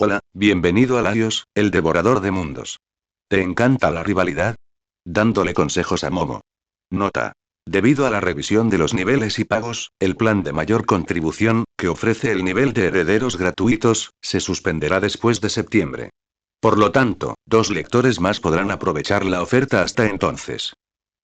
Hola, bienvenido a Laios, el devorador de mundos. ¿Te encanta la rivalidad? Dándole consejos a Momo. Nota. Debido a la revisión de los niveles y pagos, el plan de mayor contribución, que ofrece el nivel de herederos gratuitos, se suspenderá después de septiembre. Por lo tanto, 2 lectores más podrán aprovechar la oferta hasta entonces.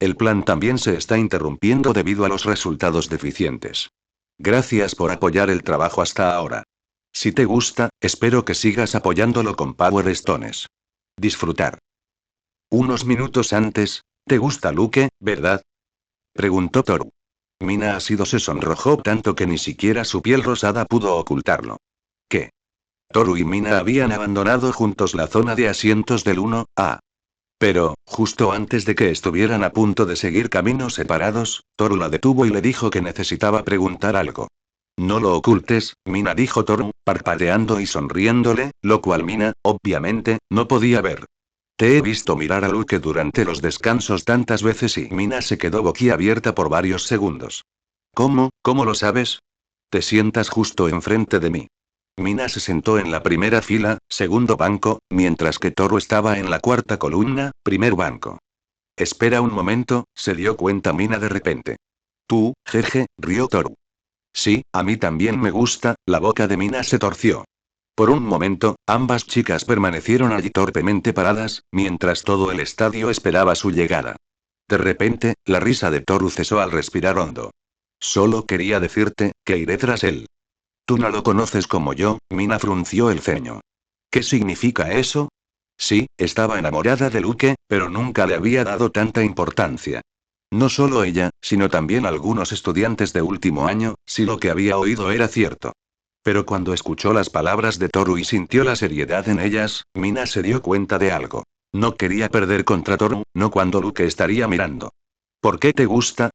El plan también se está interrumpiendo debido a los resultados deficientes. Gracias por apoyar el trabajo hasta ahora. Si te gusta, espero que sigas apoyándolo con Power Stones. Disfrutar. Unos minutos antes, ¿te gusta Luke, verdad? Preguntó Toru. Mina Asido se sonrojó tanto que ni siquiera su piel rosada pudo ocultarlo. ¿Qué? Toru y Mina habían abandonado juntos la zona de asientos del 1A. Pero, justo antes de que estuvieran a punto de seguir caminos separados, Toru la detuvo y le dijo que necesitaba preguntar algo. No lo ocultes, Mina, dijo Toru, parpadeando y sonriéndole, lo cual Mina, obviamente, no podía ver. Te he visto mirar a Luke durante los descansos tantas veces y Mina se quedó boquiabierta por varios segundos. ¿Cómo? ¿Cómo lo sabes? Te sientas justo enfrente de mí. Mina se sentó en la primera fila, segundo banco, mientras que Toru estaba en la cuarta columna, primer banco. Espera un momento, se dio cuenta Mina de repente. Tú, jeje, rió Toru. Sí, a mí también me gusta, la boca de Mina se torció. Por un momento, ambas chicas permanecieron allí torpemente paradas, mientras todo el estadio esperaba su llegada. De repente, la risa de Toru cesó al respirar hondo. Solo quería decirte, que iré tras él. Tú no lo conoces como yo, Mina frunció el ceño. ¿Qué significa eso? Sí, estaba enamorada de Luke, pero nunca le había dado tanta importancia. No solo ella, sino también algunos estudiantes de último año, si lo que había oído era cierto. Pero cuando escuchó las palabras de Toru y sintió la seriedad en ellas, Mina se dio cuenta de algo. No quería perder contra Toru, no cuando Luke estaría mirando. ¿Por qué te gusta?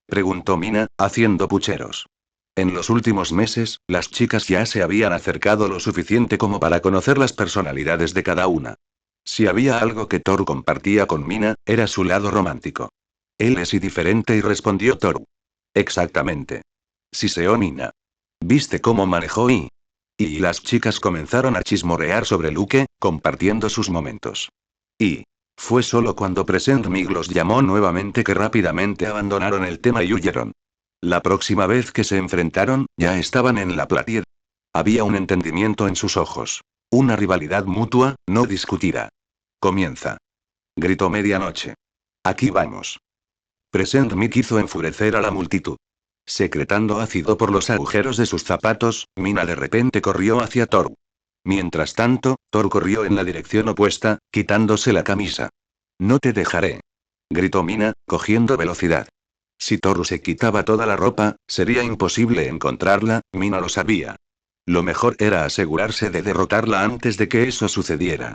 Preguntó Mina, haciendo pucheros. En los últimos meses, las chicas ya se habían acercado lo suficiente como para conocer las personalidades de cada una. Si había algo que Toru compartía con Mina, era su lado romántico. Él es diferente, y respondió Toru. Exactamente. Siseó Mina. ¿Viste cómo manejó y las chicas comenzaron a chismorrear sobre Luke, compartiendo sus momentos. Y fue solo cuando Present Mig los llamó nuevamente que rápidamente abandonaron el tema y huyeron. La próxima vez que se enfrentaron, ya estaban en la platier. Había un entendimiento en sus ojos. Una rivalidad mutua, no discutida. Comienza. Gritó medianoche. Aquí vamos. Present Mic hizo enfurecer a la multitud. Secretando ácido por los agujeros de sus zapatos, Mina de repente corrió hacia Toru. Mientras tanto, Toru corrió en la dirección opuesta, quitándose la camisa. No te dejaré. Gritó Mina, cogiendo velocidad. Si Toru se quitaba toda la ropa, sería imposible encontrarla, Mina lo sabía. Lo mejor era asegurarse de derrotarla antes de que eso sucediera.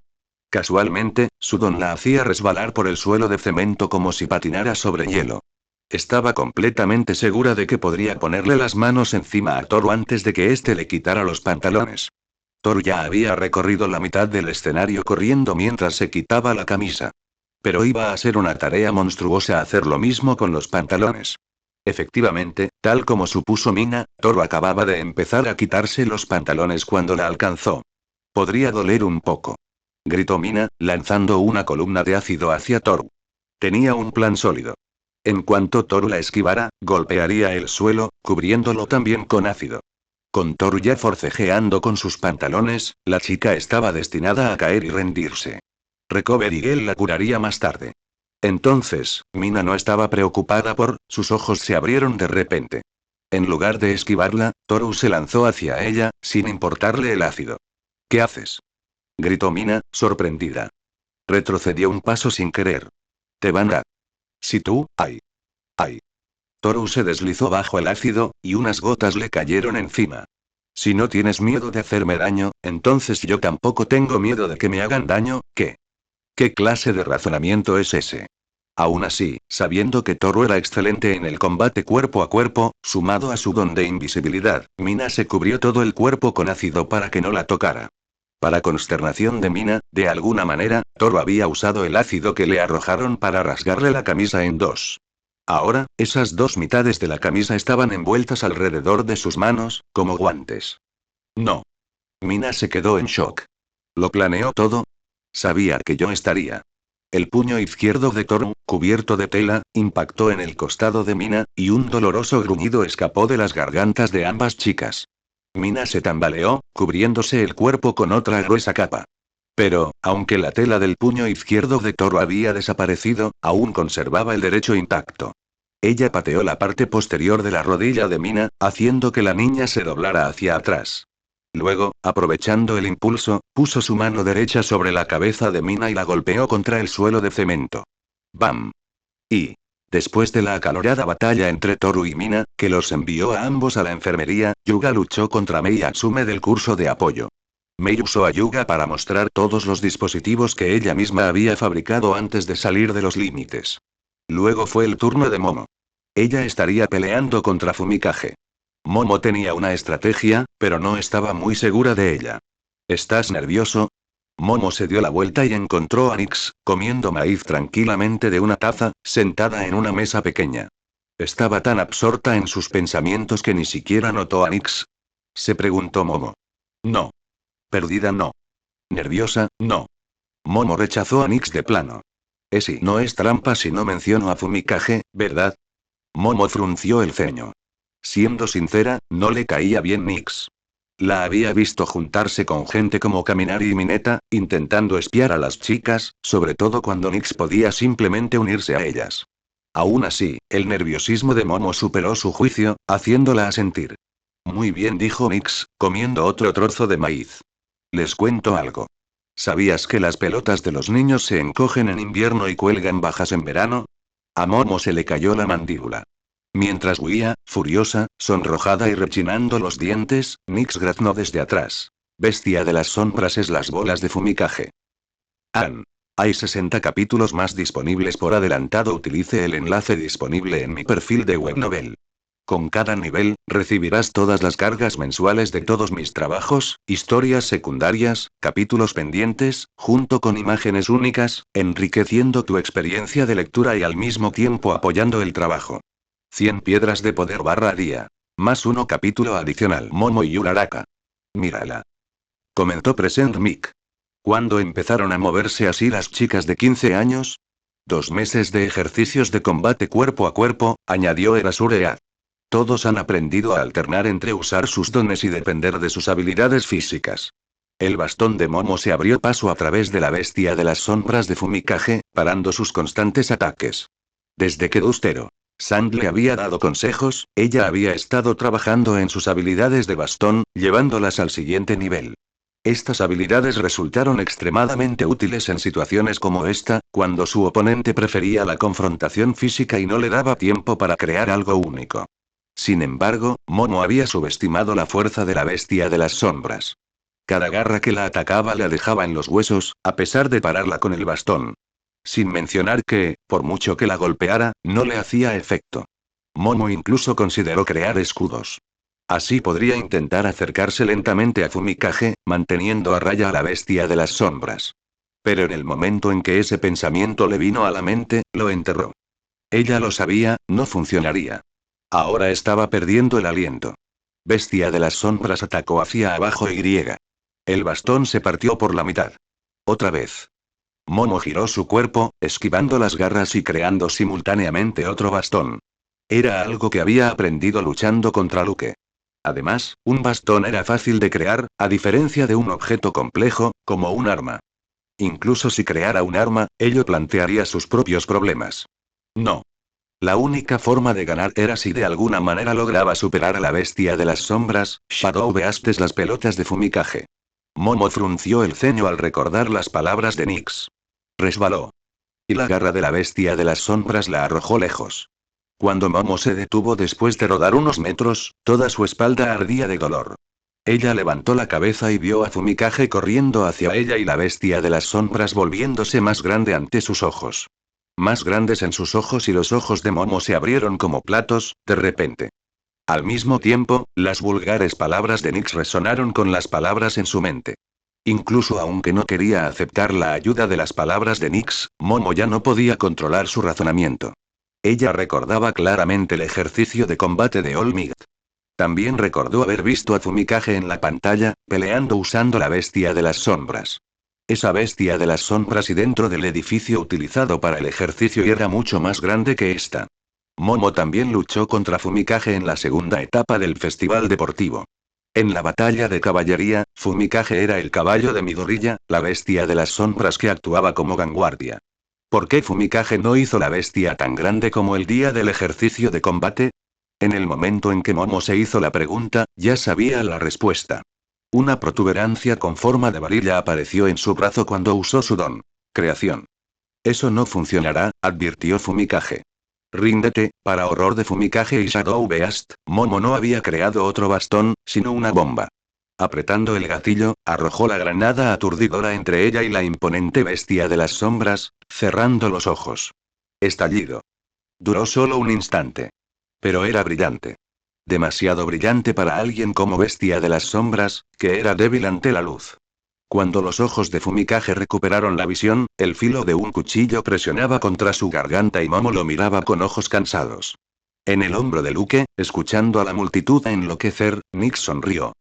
Casualmente, su don la hacía resbalar por el suelo de cemento como si patinara sobre hielo. Estaba completamente segura de que podría ponerle las manos encima a Toru antes de que éste le quitara los pantalones. Toru ya había recorrido la mitad del escenario corriendo mientras se quitaba la camisa. Pero iba a ser una tarea monstruosa hacer lo mismo con los pantalones. Efectivamente, tal como supuso Mina, Toru acababa de empezar a quitarse los pantalones cuando la alcanzó. Podría doler un poco. Gritó Mina, lanzando una columna de ácido hacia Toru. Tenía un plan sólido. En cuanto Toru la esquivara, golpearía el suelo, cubriéndolo también con ácido. Con Toru ya forcejeando con sus pantalones, la chica estaba destinada a caer y rendirse. Recovery Girl la curaría más tarde. Entonces, Mina no estaba preocupada sus ojos se abrieron de repente. En lugar de esquivarla, Toru se lanzó hacia ella, sin importarle el ácido. ¿Qué haces? Gritó Mina, sorprendida. Retrocedió un paso sin querer. Te van a... Si tú, ay. Ay. Toru se deslizó bajo el ácido, y unas gotas le cayeron encima. Si no tienes miedo de hacerme daño, entonces yo tampoco tengo miedo de que me hagan daño, ¿qué? ¿Qué clase de razonamiento es ese? Aún así, sabiendo que Toru era excelente en el combate cuerpo a cuerpo, sumado a su don de invisibilidad, Mina se cubrió todo el cuerpo con ácido para que no la tocara. Para consternación de Mina, de alguna manera, Toru había usado el ácido que le arrojaron para rasgarle la camisa en dos. Ahora, esas dos mitades de la camisa estaban envueltas alrededor de sus manos, como guantes. No. Mina se quedó en shock. ¿Lo planeó todo? Sabía que yo estaría. El puño izquierdo de Toru, cubierto de tela, impactó en el costado de Mina, y un doloroso gruñido escapó de las gargantas de ambas chicas. Mina se tambaleó, cubriéndose el cuerpo con otra gruesa capa. Pero, aunque la tela del puño izquierdo de Toru había desaparecido, aún conservaba el derecho intacto. Ella pateó la parte posterior de la rodilla de Mina, haciendo que la niña se doblara hacia atrás. Luego, aprovechando el impulso, puso su mano derecha sobre la cabeza de Mina y la golpeó contra el suelo de cemento. ¡Bam! Y, después de la acalorada batalla entre Toru y Mina, que los envió a ambos a la enfermería, Yuga luchó contra Mei Atsume del curso de apoyo. Mei usó a Yuga para mostrar todos los dispositivos que ella misma había fabricado antes de salir de los límites. Luego fue el turno de Momo. Ella estaría peleando contra Fumikage. Momo tenía una estrategia, pero no estaba muy segura de ella. ¿Estás nervioso? Momo se dio la vuelta y encontró a Nix, comiendo maíz tranquilamente de una taza, sentada en una mesa pequeña. Estaba tan absorta en sus pensamientos que ni siquiera notó a Nix. Se preguntó Momo. No. Perdida no. Nerviosa, no. Momo rechazó a Nix de plano. Esi no es trampa si no menciono a Fumikage, ¿verdad? Momo frunció el ceño. Siendo sincera, no le caía bien Nix. La había visto juntarse con gente como Kaminari y Mineta, intentando espiar a las chicas, sobre todo cuando Nix podía simplemente unirse a ellas. Aún así, el nerviosismo de Momo superó su juicio, haciéndola asentir. Muy bien, dijo Nix, comiendo otro trozo de maíz. Les cuento algo. ¿Sabías que las pelotas de los niños se encogen en invierno y cuelgan bajas en verano? A Momo se le cayó la mandíbula. Mientras huía, furiosa, sonrojada y rechinando los dientes, Nix graznó desde atrás. Bestia de las sombras es las bolas de Fumikage. Hay 60 capítulos más disponibles por adelantado. Utilice el enlace disponible en mi perfil de Webnovel. Con cada nivel, recibirás todas las cargas mensuales de todos mis trabajos, historias secundarias, capítulos pendientes, junto con imágenes únicas, enriqueciendo tu experiencia de lectura y al mismo tiempo apoyando el trabajo. 100 piedras de poder / día. Más uno capítulo adicional. Momo y Uraraka. Mírala. Comentó Present Mic. ¿Cuándo empezaron a moverse así las chicas de 15 años? 2 meses de ejercicios de combate cuerpo a cuerpo, añadió Erasure. Todos han aprendido a alternar entre usar sus dones y depender de sus habilidades físicas. El bastón de Momo se abrió paso a través de la bestia de las sombras de Fumikage, parando sus constantes ataques. Desde que Dustero Sand le había dado consejos, ella había estado trabajando en sus habilidades de bastón, llevándolas al siguiente nivel. Estas habilidades resultaron extremadamente útiles en situaciones como esta, cuando su oponente prefería la confrontación física y no le daba tiempo para crear algo único. Sin embargo, Momo había subestimado la fuerza de la bestia de las sombras. Cada garra que la atacaba la dejaba en los huesos, a pesar de pararla con el bastón. Sin mencionar que, por mucho que la golpeara, no le hacía efecto. Momo incluso consideró crear escudos. Así podría intentar acercarse lentamente a Fumikage, manteniendo a raya a la bestia de las sombras. Pero en el momento en que ese pensamiento le vino a la mente, lo enterró. Ella lo sabía, no funcionaría. Ahora estaba perdiendo el aliento. Bestia de las sombras atacó hacia abajo y. El bastón se partió por la mitad. Otra vez. Momo giró su cuerpo, esquivando las garras y creando simultáneamente otro bastón. Era algo que había aprendido luchando contra Luke. Además, un bastón era fácil de crear, a diferencia de un objeto complejo, como un arma. Incluso si creara un arma, ello plantearía sus propios problemas. No. La única forma de ganar era si de alguna manera lograba superar a la bestia de las sombras. Shadow Beastes las pelotas de Fumikage. Momo frunció el ceño al recordar las palabras de Nix. Resbaló. Y la garra de la bestia de las sombras la arrojó lejos. Cuando Momo se detuvo después de rodar unos metros, toda su espalda ardía de dolor. Ella levantó la cabeza y vio a Fumikage corriendo hacia ella y la bestia de las sombras volviéndose más grande ante sus ojos. Más grandes en sus ojos y los ojos de Momo se abrieron como platos, de repente. Al mismo tiempo, las vulgares palabras de Nix resonaron con las palabras en su mente. Incluso aunque no quería aceptar la ayuda de las palabras de Nix, Momo ya no podía controlar su razonamiento. Ella recordaba claramente el ejercicio de combate de All Might. También recordó haber visto a Fumikage en la pantalla, peleando usando la bestia de las sombras. Esa bestia de las sombras y dentro del edificio utilizado para el ejercicio y era mucho más grande que esta. Momo también luchó contra Fumikage en la segunda etapa del festival deportivo. En la batalla de caballería, Fumikage era el caballo de Midoriya, la bestia de las sombras que actuaba como vanguardia. ¿Por qué Fumikage no hizo la bestia tan grande como el día del ejercicio de combate? En el momento en que Momo se hizo la pregunta, ya sabía la respuesta. Una protuberancia con forma de varilla apareció en su brazo cuando usó su don. Creación. Eso no funcionará, advirtió Fumikage. Ríndete, para horror de Fumikage y Shadow Beast, Momo no había creado otro bastón, sino una bomba. Apretando el gatillo, arrojó la granada aturdidora entre ella y la imponente bestia de las sombras, cerrando los ojos. Estallido. Duró solo un instante. Pero era brillante. Demasiado brillante para alguien como bestia de las sombras, que era débil ante la luz. Cuando los ojos de Fumikage recuperaron la visión, el filo de un cuchillo presionaba contra su garganta y Momo lo miraba con ojos cansados. En el hombro de Luke, escuchando a la multitud a enloquecer, Nick sonrió.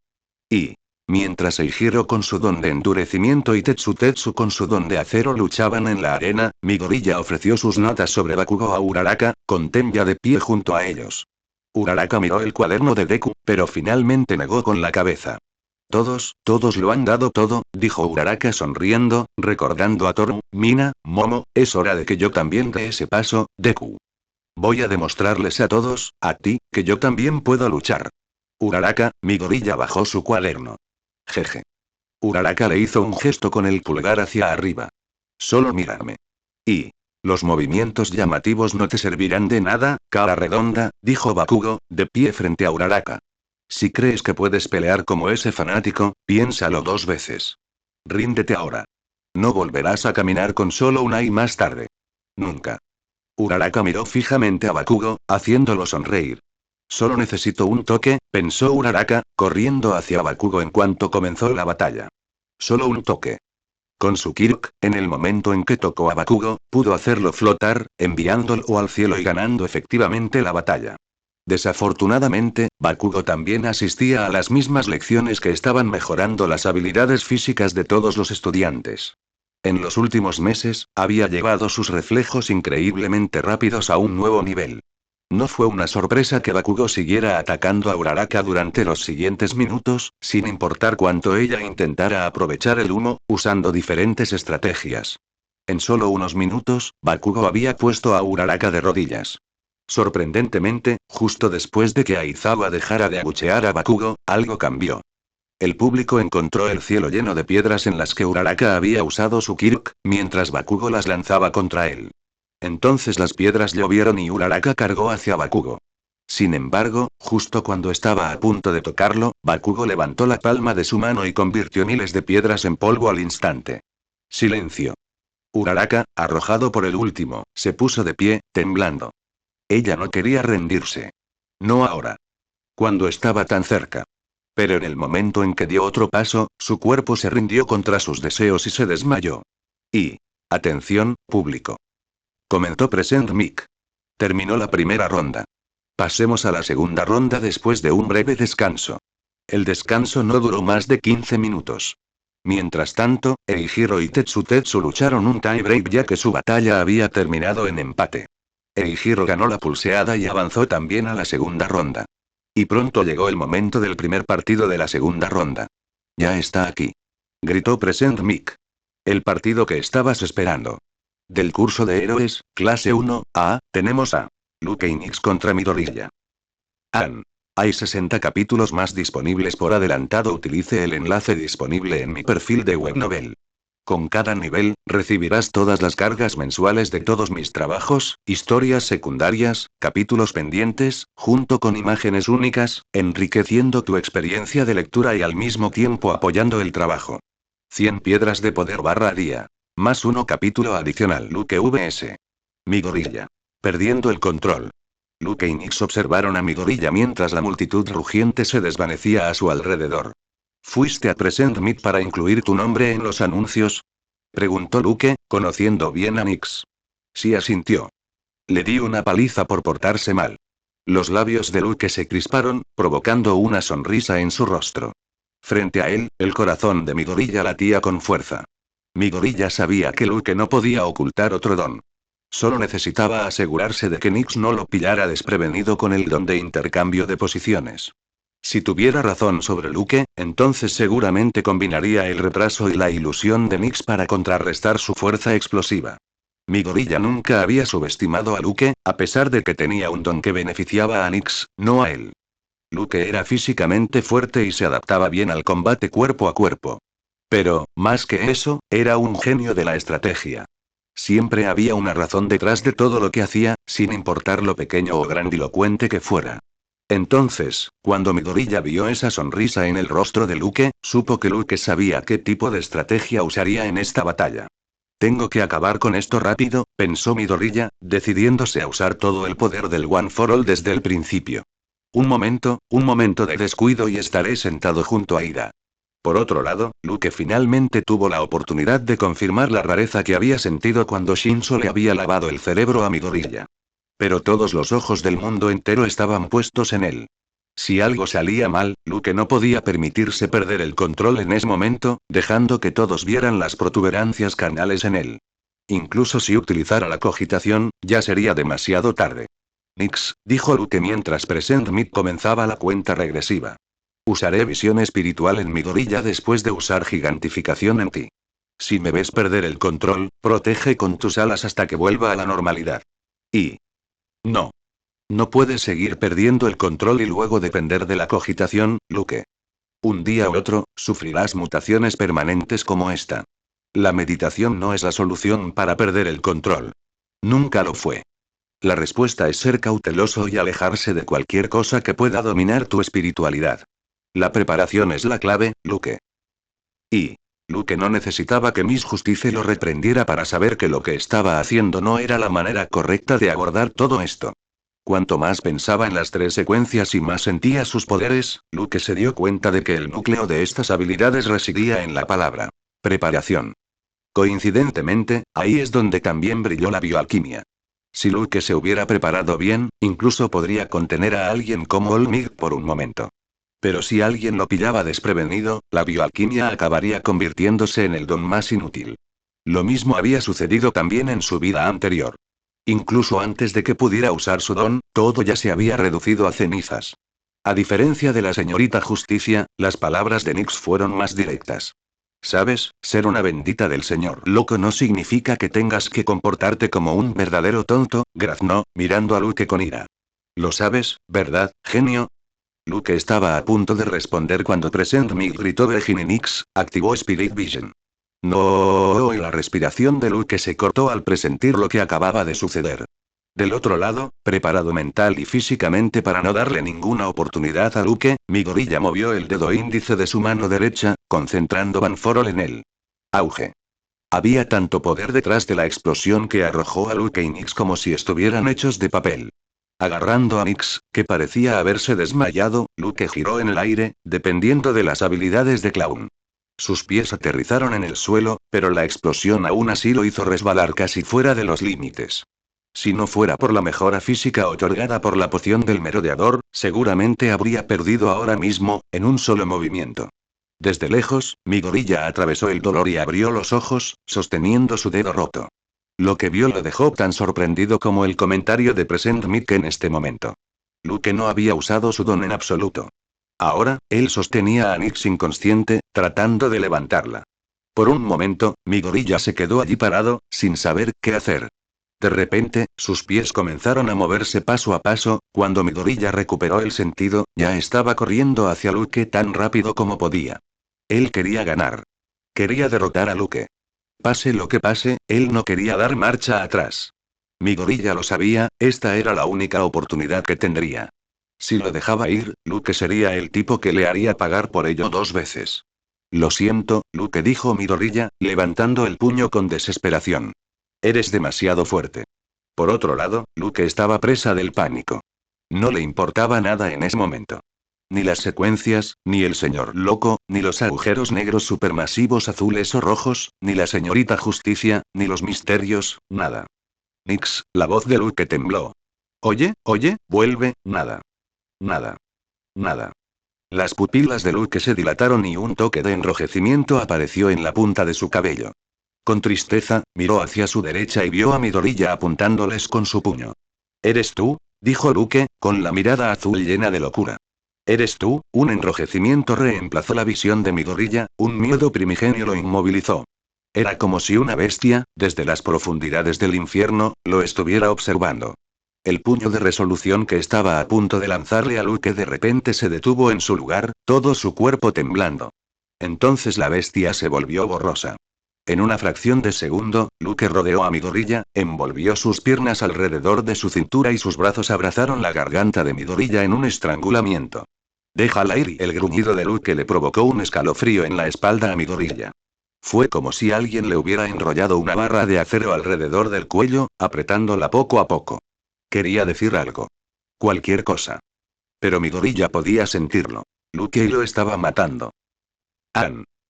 Y, mientras Eijiro con su don de endurecimiento y Tetsu con su don de acero luchaban en la arena, Midoriya ofreció sus notas sobre Bakugo a Uraraka, con Tenya de pie junto a ellos. Uraraka miró el cuaderno de Deku, pero finalmente negó con la cabeza. Todos lo han dado todo, dijo Uraraka sonriendo, recordando a Toru, Mina, Momo, es hora de que yo también dé ese paso, Deku. Voy a demostrarles a todos, a ti, que yo también puedo luchar. Uraraka, Midoriya bajó su cuaderno. Jeje. Uraraka le hizo un gesto con el pulgar hacia arriba. Solo mírame. Y los movimientos llamativos no te servirán de nada, cara redonda, dijo Bakugo, de pie frente a Uraraka. Si crees que puedes pelear como ese fanático, piénsalo 2 veces. Ríndete ahora. No volverás a caminar con solo un ai más tarde. Nunca. Uraraka miró fijamente a Bakugo, haciéndolo sonreír. Solo necesito un toque, pensó Uraraka, corriendo hacia Bakugo en cuanto comenzó la batalla. Solo un toque. Con su Kirk, en el momento en que tocó a Bakugo, pudo hacerlo flotar, enviándolo al cielo y ganando efectivamente la batalla. Desafortunadamente, Bakugo también asistía a las mismas lecciones que estaban mejorando las habilidades físicas de todos los estudiantes. En los últimos meses, había llevado sus reflejos increíblemente rápidos a un nuevo nivel. No fue una sorpresa que Bakugo siguiera atacando a Uraraka durante los siguientes minutos, sin importar cuánto ella intentara aprovechar el humo, usando diferentes estrategias. En solo unos minutos, Bakugo había puesto a Uraraka de rodillas. Sorprendentemente, justo después de que Aizawa dejara de abuchear a Bakugo, algo cambió. El público encontró el cielo lleno de piedras en las que Uraraka había usado su Kirk, mientras Bakugo las lanzaba contra él. Entonces las piedras llovieron y Uraraka cargó hacia Bakugo. Sin embargo, justo cuando estaba a punto de tocarlo, Bakugo levantó la palma de su mano y convirtió miles de piedras en polvo al instante. Silencio. Uraraka, arrojado por el último, se puso de pie, temblando. Ella no quería rendirse. No ahora. Cuando estaba tan cerca. Pero en el momento en que dio otro paso, su cuerpo se rindió contra sus deseos y se desmayó. Y... atención, público. Comentó Present Mic. Terminó la primera ronda. Pasemos a la segunda ronda después de un breve descanso. El descanso no duró más de 15 minutos. Mientras tanto, Eijiro y Tetsu lucharon un tiebreak ya que su batalla había terminado en empate. Eijiro ganó la pulseada y avanzó también a la segunda ronda. Y pronto llegó el momento del primer partido de la segunda ronda. Ya está aquí. Gritó Present Mic. El partido que estabas esperando. Del curso de héroes, clase 1A, tenemos a Luke y Nix contra Midoriya. Hay 60 capítulos más disponibles por adelantado. Utilice el enlace disponible en mi perfil de Webnovel. Con cada nivel, recibirás todas las cargas mensuales de todos mis trabajos, historias secundarias, capítulos pendientes, junto con imágenes únicas, enriqueciendo tu experiencia de lectura y al mismo tiempo apoyando el trabajo. 100 piedras de poder / día. Más 1 capítulo adicional. Luke vs. Midoriya. Perdiendo el control. Luke y Nix observaron a Midoriya mientras la multitud rugiente se desvanecía a su alrededor. ¿Fuiste a Present Meet para incluir tu nombre en los anuncios? Preguntó Luke, conociendo bien a Nix. Sí, asintió. Le di una paliza por portarse mal. Los labios de Luke se crisparon, provocando una sonrisa en su rostro. Frente a él, el corazón de Midoriya latía con fuerza. Mi gorilla sabía que Luke no podía ocultar otro don. Solo necesitaba asegurarse de que Nix no lo pillara desprevenido con el don de intercambio de posiciones. Si tuviera razón sobre Luke, entonces seguramente combinaría el retraso y la ilusión de Nix para contrarrestar su fuerza explosiva. Mi gorilla nunca había subestimado a Luke, a pesar de que tenía un don que beneficiaba a Nix, no a él. Luke era físicamente fuerte y se adaptaba bien al combate cuerpo a cuerpo. Pero, más que eso, era un genio de la estrategia. Siempre había una razón detrás de todo lo que hacía, sin importar lo pequeño o grandilocuente que fuera. Entonces, cuando Midoriya vio esa sonrisa en el rostro de Luke, supo que Luke sabía qué tipo de estrategia usaría en esta batalla. Tengo que acabar con esto rápido, pensó Midoriya, decidiéndose a usar todo el poder del One for All desde el principio. Un momento de descuido y estaré sentado junto a Ira. Por otro lado, Luke finalmente tuvo la oportunidad de confirmar la rareza que había sentido cuando Shinso le había lavado el cerebro a Midoriya. Pero todos los ojos del mundo entero estaban puestos en él. Si algo salía mal, Luke no podía permitirse perder el control en ese momento, dejando que todos vieran las protuberancias carnales en él. Incluso si utilizara la cogitación, ya sería demasiado tarde. Nix, dijo Luke mientras Present Mid comenzaba la cuenta regresiva. Usaré visión espiritual en mi gorilla después de usar gigantificación en ti. Si me ves perder el control, protege con tus alas hasta que vuelva a la normalidad. Y... no. No puedes seguir perdiendo el control y luego depender de la cogitación, Luke. Un día u otro, sufrirás mutaciones permanentes como esta. La meditación no es la solución para perder el control. Nunca lo fue. La respuesta es ser cauteloso y alejarse de cualquier cosa que pueda dominar tu espiritualidad. La preparación es la clave, Luke. Y... Luke no necesitaba que Miss Justice lo reprendiera para saber que lo que estaba haciendo no era la manera correcta de abordar todo esto. Cuanto más pensaba en las tres secuencias y más sentía sus poderes, Luke se dio cuenta de que el núcleo de estas habilidades residía en la palabra preparación. Coincidentemente, ahí es donde también brilló la bioalquimia. Si Luke se hubiera preparado bien, incluso podría contener a alguien como Olmig por un momento. Pero si alguien lo pillaba desprevenido, la bioalquimia acabaría convirtiéndose en el don más inútil. Lo mismo había sucedido también en su vida anterior. Incluso antes de que pudiera usar su don, todo ya se había reducido a cenizas. A diferencia de la señorita Justicia, las palabras de Nix fueron más directas. ¿Sabes? Ser una bendita del señor loco no significa que tengas que comportarte como un verdadero tonto, graznó, mirando a Luke con ira. Lo sabes, ¿verdad, genio? Luke estaba a punto de responder cuando Present Me gritó Virgin y Nix, activó Spirit Vision. No, y la respiración de Luke se cortó al presentir lo que acababa de suceder. Del otro lado, preparado mental y físicamente para no darle ninguna oportunidad a Luke, mi gorilla movió el dedo índice de su mano derecha, concentrando Van Forol en él. Auge. Había tanto poder detrás de la explosión que arrojó a Luke y Nix como si estuvieran hechos de papel. Agarrando a Nix, que parecía haberse desmayado, Luke giró en el aire, dependiendo de las habilidades de Clown. Sus pies aterrizaron en el suelo, pero la explosión aún así lo hizo resbalar casi fuera de los límites. Si no fuera por la mejora física otorgada por la poción del merodeador, seguramente habría perdido ahora mismo, en un solo movimiento. Desde lejos, mi gorilla atravesó el dolor y abrió los ojos, sosteniendo su dedo roto. Lo que vio lo dejó tan sorprendido como el comentario de Present Mick en este momento. Luke no había usado su don en absoluto. Ahora, él sostenía a Nix inconsciente, tratando de levantarla. Por un momento, mi gorilla se quedó allí parado, sin saber qué hacer. De repente, sus pies comenzaron a moverse paso a paso, cuando mi gorilla recuperó el sentido, ya estaba corriendo hacia Luke tan rápido como podía. Él quería ganar. Quería derrotar a Luke. Pase lo que pase, él no quería dar marcha atrás. Mi gorilla lo sabía, esta era la única oportunidad que tendría. Si lo dejaba ir, Luke sería el tipo que le haría pagar por ello 2 veces. Lo siento, Luke, dijo Midoriya, levantando el puño con desesperación. Eres demasiado fuerte. Por otro lado, Luke estaba presa del pánico. No le importaba nada en ese momento. Ni las secuencias, ni el señor loco, ni los agujeros negros supermasivos azules o rojos, ni la señorita Justicia, ni los misterios, nada. Nix, la voz de Luke tembló. Oye, vuelve, nada. Nada. Nada. Las pupilas de Luke se dilataron y un toque de enrojecimiento apareció en la punta de su cabello. Con tristeza, miró hacia su derecha y vio a Midoriya apuntándoles con su puño. ¿Eres tú?, dijo Luke, con la mirada azul llena de locura. ¿Eres tú? Un enrojecimiento reemplazó la visión de Midoriya, un miedo primigenio lo inmovilizó. Era como si una bestia, desde las profundidades del infierno, lo estuviera observando. El puño de resolución que estaba a punto de lanzarle a Luke de repente se detuvo en su lugar, todo su cuerpo temblando. Entonces la bestia se volvió borrosa. En una fracción de segundo, Luke rodeó a Midoriya, envolvió sus piernas alrededor de su cintura y sus brazos abrazaron la garganta de Midoriya en un estrangulamiento. Déjala ir. El gruñido de Luke le provocó un escalofrío en la espalda a Midoriya. Fue como si alguien le hubiera enrollado una barra de acero alrededor del cuello, apretándola poco a poco. Quería decir algo. Cualquier cosa. Pero Midoriya podía sentirlo. Luke lo estaba matando.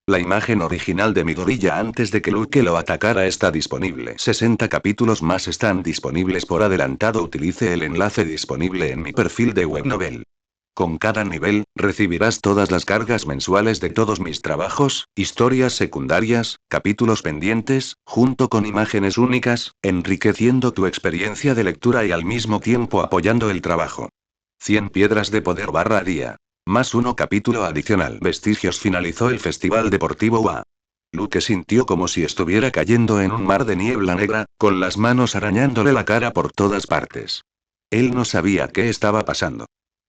La imagen original de Midoriya antes de que Luke lo atacara está disponible. 60 capítulos más están disponibles por adelantado. Utilice el enlace disponible en mi perfil de Webnovel. Con cada nivel, recibirás todas las cargas mensuales de todos mis trabajos, historias secundarias, capítulos pendientes, junto con imágenes únicas, enriqueciendo tu experiencia de lectura y al mismo tiempo apoyando el trabajo. 100 piedras de poder / día. Más uno capítulo adicional. Vestigios. Finalizó el Festival Deportivo UA. Luke sintió como si estuviera cayendo en un mar de niebla negra, con las manos arañándole la cara por todas partes. Él no sabía qué estaba pasando.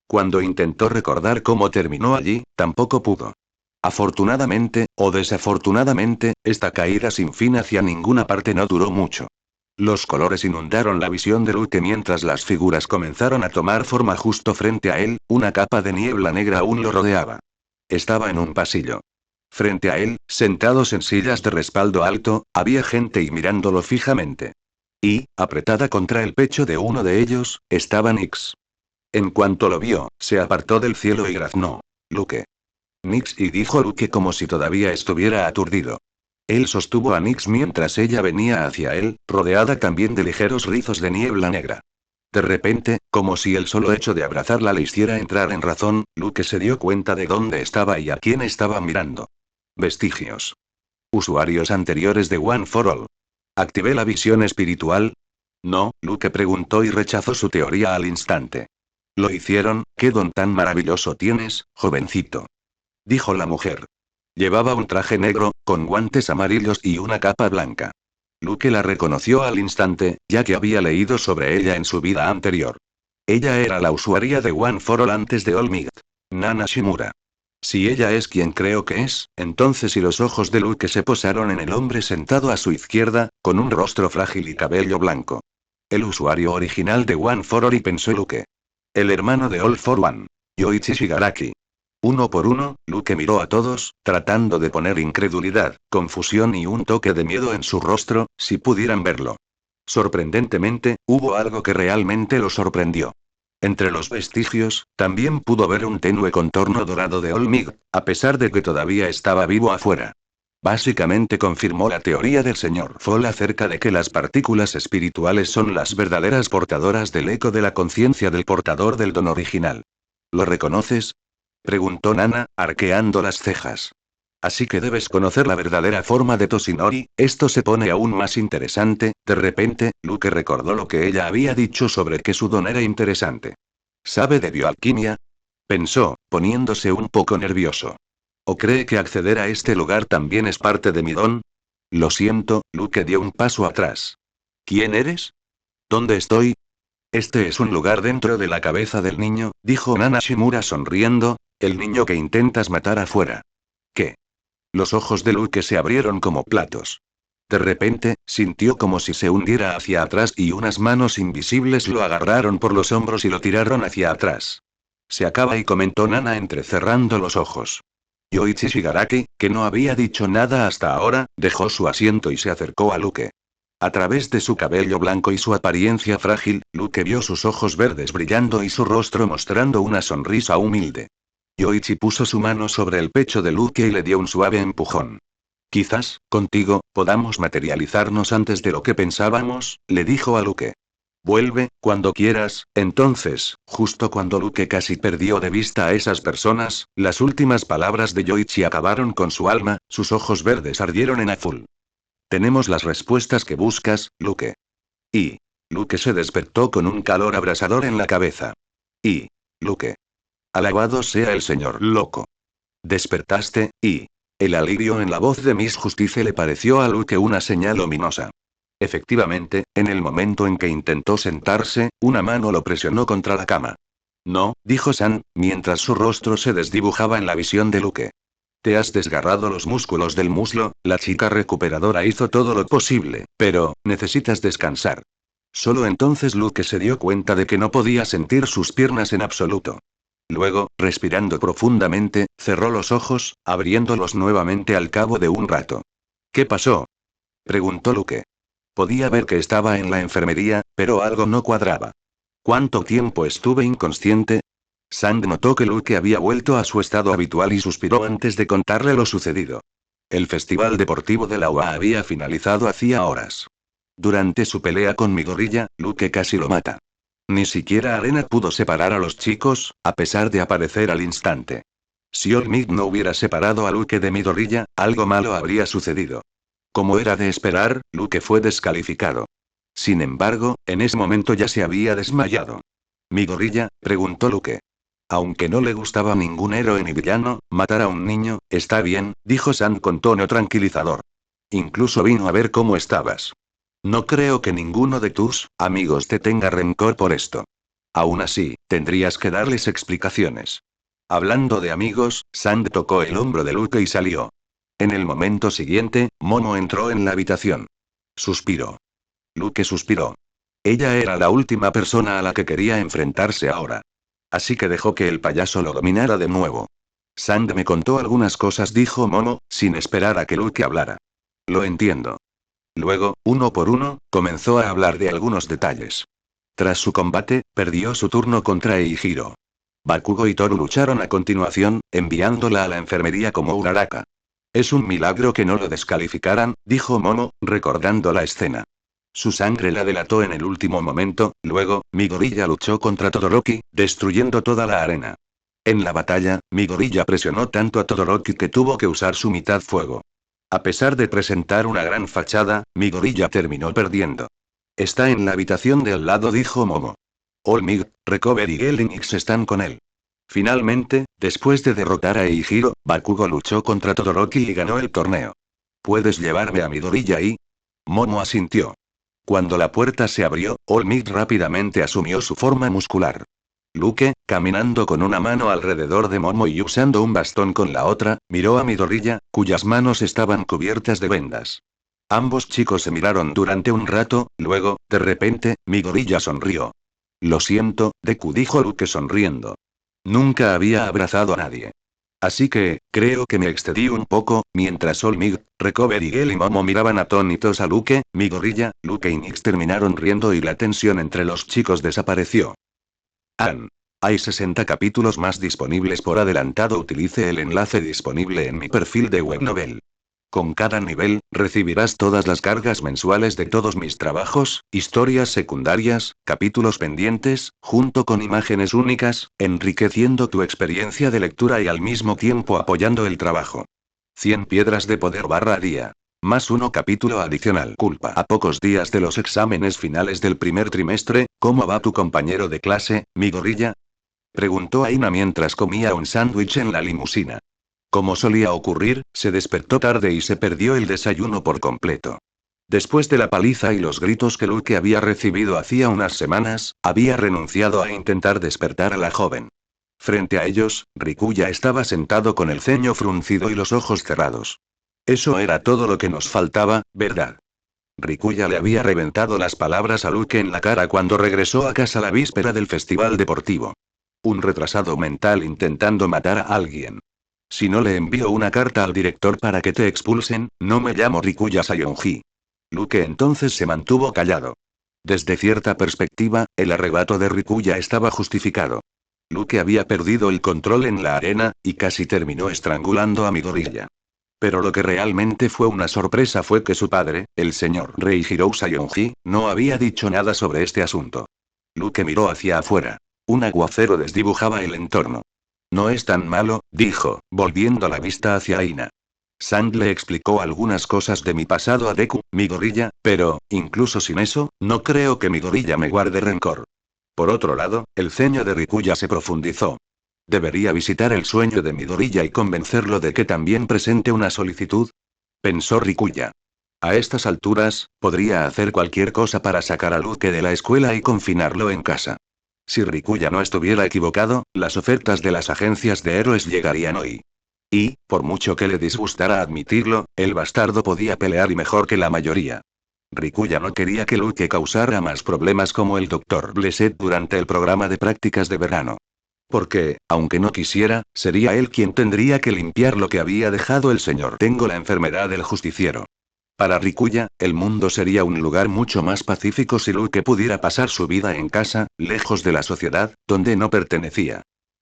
Cuando intentó recordar cómo terminó allí, tampoco pudo. Afortunadamente, o desafortunadamente, esta caída sin fin hacia ninguna parte no duró mucho. Los colores inundaron la visión de Luke mientras las figuras comenzaron a tomar forma justo frente a él, una capa de niebla negra aún lo rodeaba. Estaba en un pasillo. Frente a él, sentados en sillas de respaldo alto, había gente y mirándolo fijamente. Y, apretada contra el pecho de uno de ellos, estaba Nix. En cuanto lo vio, se apartó del cielo y graznó. Luke. Nix, y dijo Luke como si todavía estuviera aturdido. Él sostuvo a Nix mientras ella venía hacia él, rodeada también de ligeros rizos de niebla negra. De repente, como si el solo hecho de abrazarla le hiciera entrar en razón, Luke se dio cuenta de dónde estaba y a quién estaba mirando. Vestigios. Usuarios anteriores de One for All. ¿Activé la visión espiritual? No, Luke preguntó y rechazó su teoría al instante. ¿Lo hicieron? ¿Qué don tan maravilloso tienes, jovencito?, dijo la mujer. Llevaba un traje negro, con guantes amarillos y una capa blanca. Luke la reconoció al instante, ya que había leído sobre ella en su vida anterior. Ella era la usuaria de One for All antes de All Might, Nana Shimura. Si ella es quien creo que es, entonces y los ojos de Luke se posaron en el hombre sentado a su izquierda, con un rostro frágil y cabello blanco. El usuario original de One for All, y pensó Luke. El hermano de All for One. Yoichi Shigaraki. Uno por uno, Luke miró a todos, tratando de poner incredulidad, confusión y un toque de miedo en su rostro, si pudieran verlo. Sorprendentemente, hubo algo que realmente lo sorprendió. Entre los vestigios, también pudo ver un tenue contorno dorado de All Might, a pesar de que todavía estaba vivo afuera. Básicamente confirmó la teoría del Sr. Fall acerca de que las partículas espirituales son las verdaderas portadoras del eco de la conciencia del portador del don original. ¿Lo reconoces?, preguntó Nana, arqueando las cejas. Así que debes conocer la verdadera forma de Toshinori. Esto se pone aún más interesante. De repente, Luke recordó lo que ella había dicho sobre que su don era interesante. ¿Sabe de bioalquimia?, pensó, poniéndose un poco nervioso. ¿O cree que acceder a este lugar también es parte de mi don? Lo siento, Luke dio un paso atrás. ¿Quién eres? ¿Dónde estoy? Este es un lugar dentro de la cabeza del niño, dijo Nana Shimura sonriendo, el niño que intentas matar afuera. ¿Qué? Los ojos de Luke se abrieron como platos. De repente, sintió como si se hundiera hacia atrás y unas manos invisibles lo agarraron por los hombros y lo tiraron hacia atrás. Se acaba, y comentó Nana entrecerrando los ojos. Yoichi Shigaraki, que no había dicho nada hasta ahora, dejó su asiento y se acercó a Luke. A través de su cabello blanco y su apariencia frágil, Luke vio sus ojos verdes brillando y su rostro mostrando una sonrisa humilde. Yoichi puso su mano sobre el pecho de Luke y le dio un suave empujón. Quizás, contigo, podamos materializarnos antes de lo que pensábamos, le dijo a Luke. Vuelve, cuando quieras. Entonces, justo cuando Luke casi perdió de vista a esas personas, las últimas palabras de Yoichi acabaron con su alma, sus ojos verdes ardieron en azul. Tenemos las respuestas que buscas, Luke. Y Luke se despertó con un calor abrasador en la cabeza. Y Luke. Alabado sea el señor loco. Despertaste, y el alivio en la voz de Miss Justice le pareció a Luke una señal ominosa. Efectivamente, en el momento en que intentó sentarse, una mano lo presionó contra la cama. No, dijo Sam, mientras su rostro se desdibujaba en la visión de Luke. Te has desgarrado los músculos del muslo, la chica recuperadora hizo todo lo posible, pero, necesitas descansar. Solo entonces Luke se dio cuenta de que no podía sentir sus piernas en absoluto. Luego, respirando profundamente, cerró los ojos, abriéndolos nuevamente al cabo de un rato. ¿Qué pasó? Preguntó Luke. Podía ver que estaba en la enfermería, pero algo no cuadraba. ¿Cuánto tiempo estuve inconsciente? Sand notó que Luke había vuelto a su estado habitual y suspiró antes de contarle lo sucedido. El festival deportivo de la UA había finalizado hacía horas. Durante su pelea con Midoriya, Luke casi lo mata. Ni siquiera Arena pudo separar a los chicos, a pesar de aparecer al instante. Si All Might no hubiera separado a Luke de Midoriya, algo malo habría sucedido. Como era de esperar, Luke fue descalificado. Sin embargo, en ese momento ya se había desmayado. ¿Midoriya? Preguntó Luke. Aunque no le gustaba ningún héroe ni villano, matar a un niño, está bien, dijo Sam con tono tranquilizador. Incluso vino a ver cómo estabas. No creo que ninguno de tus amigos te tenga rencor por esto. Aún así, tendrías que darles explicaciones. Hablando de amigos, Sand tocó el hombro de Luke y salió. En el momento siguiente, Momo entró en la habitación. Suspiró. Luke suspiró. Ella era la última persona a la que quería enfrentarse ahora. Así que dejó que el payaso lo dominara de nuevo. Sand me contó algunas cosas, dijo Momo, sin esperar a que Luke hablara. Lo entiendo. Luego, uno por uno, comenzó a hablar de algunos detalles. Tras su combate, perdió su turno contra Eijiro. Bakugo y Toru lucharon a continuación, enviándola a la enfermería como Uraraka. Es un milagro que no lo descalificaran, dijo Momo, recordando la escena. Su sangre la delató en el último momento, luego, Midoriya luchó contra Todoroki, destruyendo toda la arena. En la batalla, Midoriya presionó tanto a Todoroki que tuvo que usar su mitad fuego. A pesar de presentar una gran fachada, Midoriya terminó perdiendo. Está en la habitación de al lado, dijo Momo. All Might, Recover y Gelinx están con él. Finalmente, después de derrotar a Eijiro, Bakugo luchó contra Todoroki y ganó el torneo. ¿Puedes llevarme a Midoriya y? Momo asintió. Cuando la puerta se abrió, All Might rápidamente asumió su forma muscular. Luke, caminando con una mano alrededor de Momo y usando un bastón con la otra, miró a Midoriya, cuyas manos estaban cubiertas de vendas. Ambos chicos se miraron durante un rato, luego, de repente, Midoriya sonrió. Lo siento, Deku, dijo Luke sonriendo. Nunca había abrazado a nadie. Así que, creo que me excedí un poco, mientras All Might, Recover y Gel y Momo miraban atónitos a Luke, Midoriya, Luke y Nix terminaron riendo y la tensión entre los chicos desapareció. Hay 60 capítulos más disponibles por adelantado. Utilice el enlace disponible en mi perfil de Webnovel. Con cada nivel, recibirás todas las cargas mensuales de todos mis trabajos, historias secundarias, capítulos pendientes, junto con imágenes únicas, enriqueciendo tu experiencia de lectura y al mismo tiempo apoyando el trabajo. 100 piedras de poder / día. Más uno capítulo adicional. Culpa. A pocos días de los exámenes finales del primer trimestre, ¿cómo va tu compañero de clase, Midoriya? Preguntó Aina mientras comía un sándwich en la limusina. Como solía ocurrir, se despertó tarde y se perdió el desayuno por completo. Después de la paliza y los gritos que Luke había recibido hacía unas semanas, había renunciado a intentar despertar a la joven. Frente a ellos, Rikuya estaba sentado con el ceño fruncido y los ojos cerrados. Eso era todo lo que nos faltaba, ¿verdad? Rikuya le había reventado las palabras a Luke en la cara cuando regresó a casa la víspera del festival deportivo. Un retrasado mental intentando matar a alguien. Si no le envío una carta al director para que te expulsen, no me llamo Rikuya Sayonji. Luke entonces se mantuvo callado. Desde cierta perspectiva, el arrebato de Rikuya estaba justificado. Luke había perdido el control en la arena, y casi terminó estrangulando a Midoriya. Pero lo que realmente fue una sorpresa fue que su padre, el señor Reihiro Sayonji, no había dicho nada sobre este asunto. Luke miró hacia afuera. Un aguacero desdibujaba el entorno. No es tan malo, dijo, volviendo la vista hacia Aina. Sand le explicó algunas cosas de mi pasado a Deku, mi gorilla, pero, incluso sin eso, no creo que mi gorilla me guarde rencor. Por otro lado, el ceño de Rikuya se profundizó. ¿Debería visitar el sueño de mi gorilla y convencerlo de que también presente una solicitud? Pensó Rikuya. A estas alturas, podría hacer cualquier cosa para sacar a Luke de la escuela y confinarlo en casa. Si Rikuya no estuviera equivocado, las ofertas de las agencias de héroes llegarían hoy. Y, por mucho que le disgustara admitirlo, el bastardo podía pelear y mejor que la mayoría. Rikuya no quería que Luke causara más problemas como el Dr. Blessed durante el programa de prácticas de verano. Porque, aunque no quisiera, sería él quien tendría que limpiar lo que había dejado el señor. Tengo la enfermedad del justiciero. Para Rikuya, el mundo sería un lugar mucho más pacífico si Luke pudiera pasar su vida en casa, lejos de la sociedad, donde no pertenecía.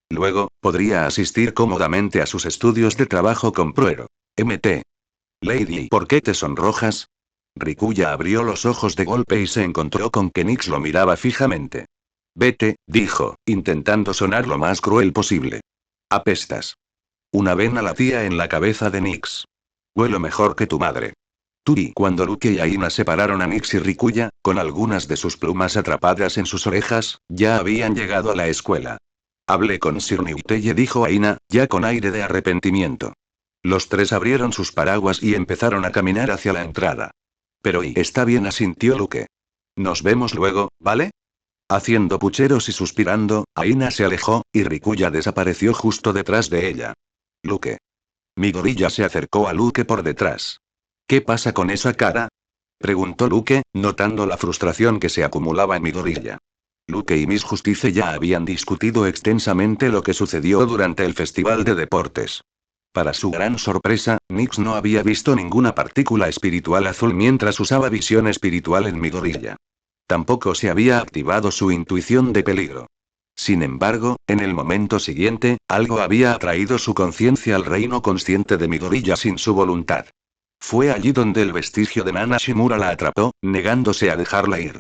Luego, podría asistir cómodamente a sus estudios de trabajo con Proero. Mt. Lady, ¿por qué te sonrojas? Rikuya abrió los ojos de golpe y se encontró con que Nix lo miraba fijamente. Vete, dijo, intentando sonar lo más cruel posible. Apestas. Una vena latía en la cabeza de Nix. Huelo mejor que tu madre. Turi. Cuando Luke y Aina separaron a Nix y Rikuya, con algunas de sus plumas atrapadas en sus orejas, ya habían llegado a la escuela. Hablé con Sir Newteye, dijo Aina, ya con aire de arrepentimiento. Los tres abrieron sus paraguas y empezaron a caminar hacia la entrada. Pero y está bien, asintió Luke. Nos vemos luego, ¿vale? Haciendo pucheros y suspirando, Aina se alejó, y Rikuya desapareció justo detrás de ella. Luke. Mi gorilla se acercó a Luke por detrás. ¿Qué pasa con esa cara? Preguntó Luke, notando la frustración que se acumulaba en mi gorilla. Luke y Miss Justice ya habían discutido extensamente lo que sucedió durante el festival de deportes. Para su gran sorpresa, Nix no había visto ninguna partícula espiritual azul mientras usaba visión espiritual en mi gorilla. Tampoco se había activado su intuición de peligro. Sin embargo, en el momento siguiente, algo había atraído su conciencia al reino consciente de mi gorilla sin su voluntad. Fue allí donde el vestigio de Nana Shimura la atrapó, negándose a dejarla ir.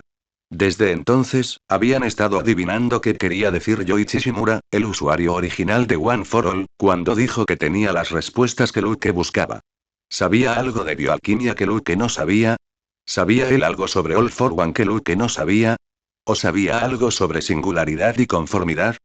Desde entonces, habían estado adivinando qué quería decir Yoichi Shimura, el usuario original de One for All, cuando dijo que tenía las respuestas que Luke buscaba. ¿Sabía algo de bioalquimia que Luke no sabía? ¿Sabía él algo sobre All for One que Luke no sabía? ¿O sabía algo sobre singularidad y conformidad?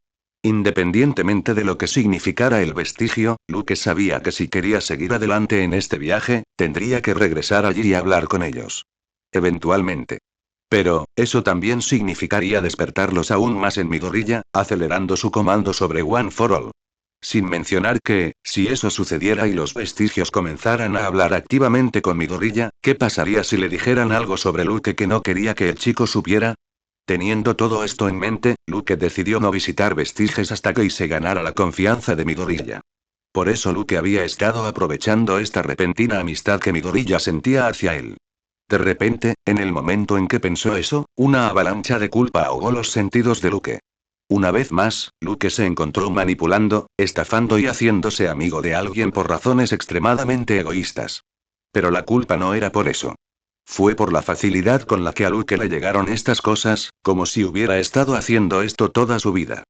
Independientemente de lo que significara el vestigio, Luke sabía que si quería seguir adelante en este viaje, tendría que regresar allí y hablar con ellos. Eventualmente. Pero, eso también significaría despertarlos aún más en mi gorilla, acelerando su comando sobre One for All. Sin mencionar que, si eso sucediera y los vestigios comenzaran a hablar activamente con mi gorilla, ¿qué pasaría si le dijeran algo sobre Luke que no quería que el chico supiera? Teniendo todo esto en mente, Luke decidió no visitar vestiges hasta que se ganara la confianza de mi gorilla. Por eso Luke había estado aprovechando esta repentina amistad que mi gorilla sentía hacia él. De repente, en el momento en que pensó eso, una avalancha de culpa ahogó los sentidos de Luke. Una vez más, Luke se encontró manipulando, estafando y haciéndose amigo de alguien por razones extremadamente egoístas. Pero la culpa no era por eso. Fue por la facilidad con la que a Luke le llegaron estas cosas, como si hubiera estado haciendo esto toda su vida.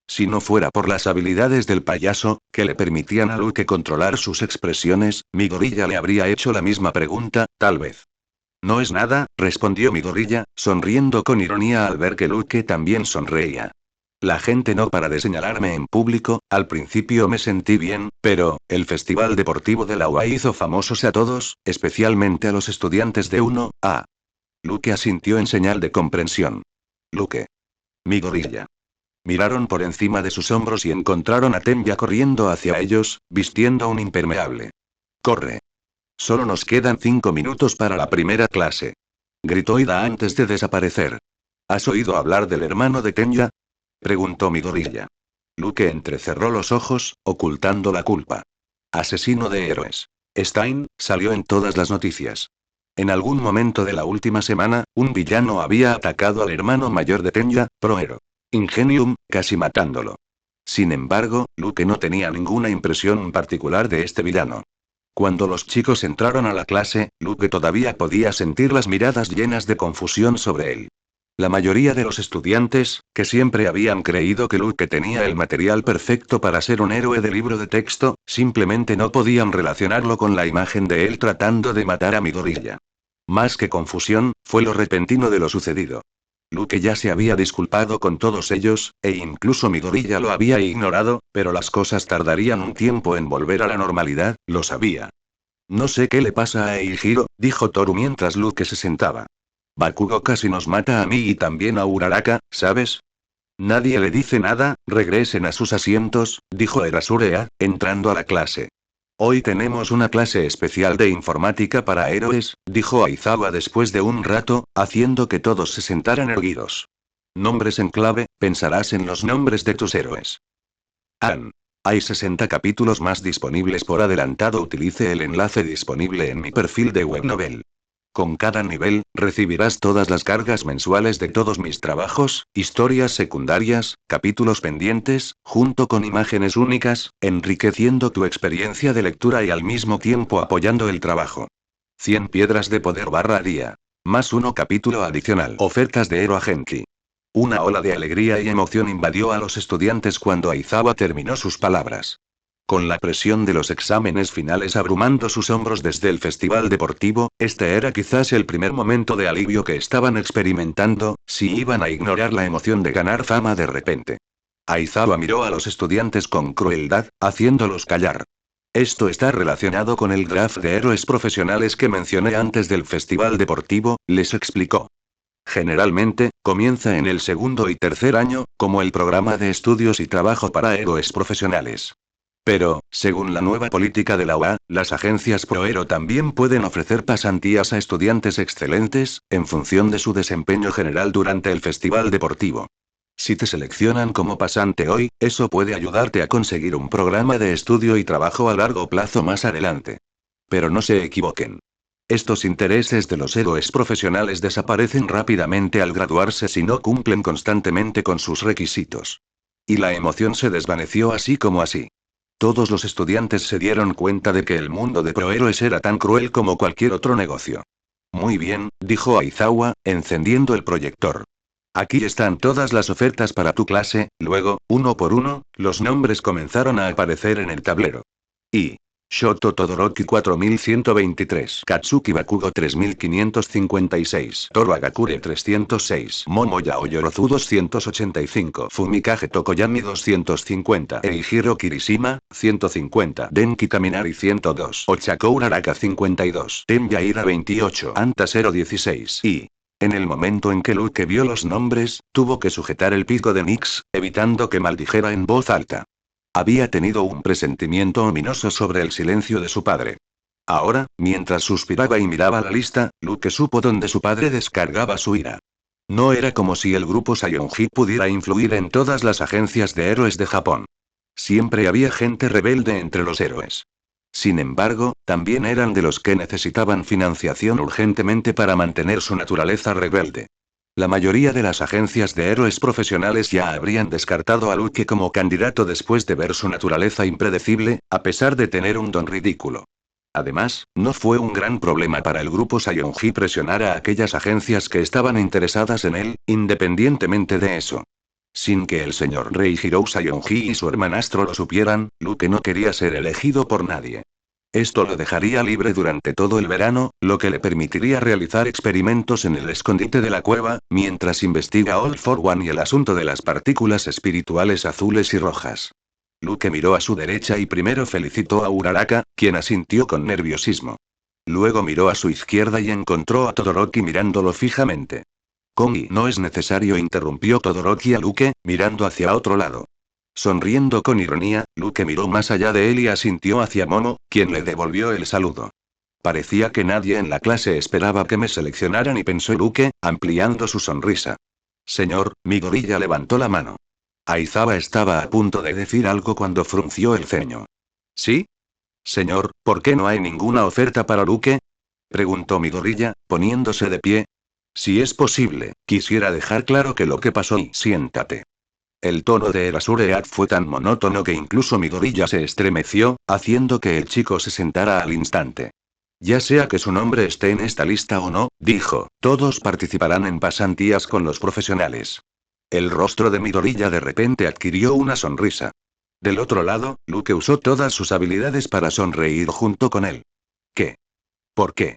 Si no fuera por las habilidades del payaso, que le permitían a Luke controlar sus expresiones, mi gorilla le habría hecho la misma pregunta, tal vez. No es nada, respondió mi gorilla, sonriendo con ironía al ver que Luke también sonreía. La gente no para de señalarme en público, al principio me sentí bien, pero, el Festival Deportivo de la UA hizo famosos a todos, especialmente a los estudiantes de 1A. Luke asintió en señal de comprensión. Luke. Mi gorilla. Miraron por encima de sus hombros y encontraron a Tenya corriendo hacia ellos, vistiendo un impermeable. Corre. Solo nos quedan 5 minutos para la primera clase. Gritó Ida antes de desaparecer. ¿Has oído hablar del hermano de Tenya? Preguntó mi gorilla. Luke entrecerró los ojos, ocultando la culpa. Asesino de héroes. Stein, salió en todas las noticias. En algún momento de la última semana, un villano había atacado al hermano mayor de Tenya, Proero. Ingenium, casi matándolo. Sin embargo, Luke no tenía ninguna impresión particular de este villano. Cuando los chicos entraron a la clase, Luke todavía podía sentir las miradas llenas de confusión sobre él. La mayoría de los estudiantes, Que siempre habían creído que Luke tenía el material perfecto para ser un héroe de libro de texto, simplemente no podían relacionarlo con la imagen de él tratando de matar a Midoriya. Más que confusión, fue lo repentino de lo sucedido. Luke ya se había disculpado con todos ellos, e incluso Midoriya lo había ignorado, pero las cosas tardarían un tiempo en volver a la normalidad, lo sabía. No sé qué le pasa a Eijiro, dijo Toru mientras Luke se sentaba. Bakugo casi nos mata a mí y también a Uraraka, ¿sabes? Nadie le dice nada, regresen a sus asientos, dijo Erasurea, entrando a la clase. Hoy tenemos una clase especial de informática para héroes, dijo Aizawa después de un rato, haciendo que todos se sentaran erguidos. Nombres en clave, pensarás en los nombres de tus héroes. Hay 60 capítulos más disponibles por adelantado. Utilice el enlace disponible en mi perfil de Webnovel. Con cada nivel, recibirás todas las cargas mensuales de todos mis trabajos, historias secundarias, capítulos pendientes, junto con imágenes únicas, enriqueciendo tu experiencia de lectura y al mismo tiempo apoyando el trabajo. 100 piedras de poder / día. Más uno capítulo adicional. Ofertas de Ero Agenki. Una ola de alegría y emoción invadió a los estudiantes cuando Aizawa terminó sus palabras. Con la presión de los exámenes finales abrumando sus hombros desde el festival deportivo, este era quizás el primer momento de alivio que estaban experimentando, si iban a ignorar la emoción de ganar fama de repente. Aizawa miró a los estudiantes con crueldad, haciéndolos callar. Esto está relacionado con el draft de héroes profesionales que mencioné antes del festival deportivo, les explicó. Generalmente, comienza en el segundo y tercer año, como el programa de estudios y trabajo para héroes profesionales. Pero, según la nueva política de la UA, las agencias ProHero también pueden ofrecer pasantías a estudiantes excelentes, en función de su desempeño general durante el festival deportivo. Si te seleccionan como pasante hoy, eso puede ayudarte a conseguir un programa de estudio y trabajo a largo plazo más adelante. Pero no se equivoquen. Estos intereses de los héroes profesionales desaparecen rápidamente al graduarse si no cumplen constantemente con sus requisitos. Y la emoción se desvaneció así como así. Todos los estudiantes se dieron cuenta de que el mundo de ProHeroes era tan cruel como cualquier otro negocio. Muy bien, dijo Aizawa, encendiendo el proyector. Aquí están todas las ofertas para tu clase. Luego, uno por uno, los nombres comenzaron a aparecer en el tablero. Shoto Todoroki 4123, Katsuki Bakugo 3556, Toru Agakure 306, Momo Yaoyorozu 285, Fumikage Tokoyami 250, Eijiro Kirishima, 150, Denki Kaminari 102, Ochako Uraraka 52, Ten Yaira 28, Anta 016 y... En el momento en que Luke vio los nombres, tuvo que sujetar el pico de Nix, evitando que maldijera en voz alta. Había tenido un presentimiento ominoso sobre el silencio de su padre. Ahora, mientras suspiraba y miraba la lista, Luke supo dónde su padre descargaba su ira. No era como si el grupo Saiyonji pudiera influir en todas las agencias de héroes de Japón. Siempre había gente rebelde entre los héroes. Sin embargo, también eran de los que necesitaban financiación urgentemente para mantener su naturaleza rebelde. La mayoría de las agencias de héroes profesionales ya habrían descartado a Luke como candidato después de ver su naturaleza impredecible, a pesar de tener un don ridículo. Además, no fue un gran problema para el grupo Saiyonji presionar a aquellas agencias que estaban interesadas en él, independientemente de eso. Sin que el señor Reihiro Saiyonji y su hermanastro lo supieran, Luke no quería ser elegido por nadie. Esto lo dejaría libre durante todo el verano, lo que le permitiría realizar experimentos en el escondite de la cueva, mientras investiga All for One y el asunto de las partículas espirituales azules y rojas. Luke miró a su derecha y primero felicitó a Uraraka, quien asintió con nerviosismo. Luego miró a su izquierda y encontró a Todoroki mirándolo fijamente. Kongi, no es necesario, interrumpió Todoroki a Luke, mirando hacia otro lado. Sonriendo con ironía, Luke miró más allá de él y asintió hacia Momo, quien le devolvió el saludo. Parecía que nadie en la clase esperaba que me seleccionaran y pensó Luke, ampliando su sonrisa. Señor, mi gorilla levantó la mano. Aizawa estaba a punto de decir algo cuando frunció el ceño. ¿Sí? Señor, ¿por qué no hay ninguna oferta para Luke? Preguntó mi gorilla, poniéndose de pie. Si es posible, quisiera dejar claro que lo que pasó y siéntate. El tono de Erasureat fue tan monótono que incluso mi gorilla se estremeció, haciendo que el chico se sentara al instante. Ya sea que su nombre esté en esta lista o no, dijo, todos participarán en pasantías con los profesionales. El rostro de Midoriya de repente adquirió una sonrisa. Del otro lado, Luke usó todas sus habilidades para sonreír junto con él. ¿Qué? ¿Por qué?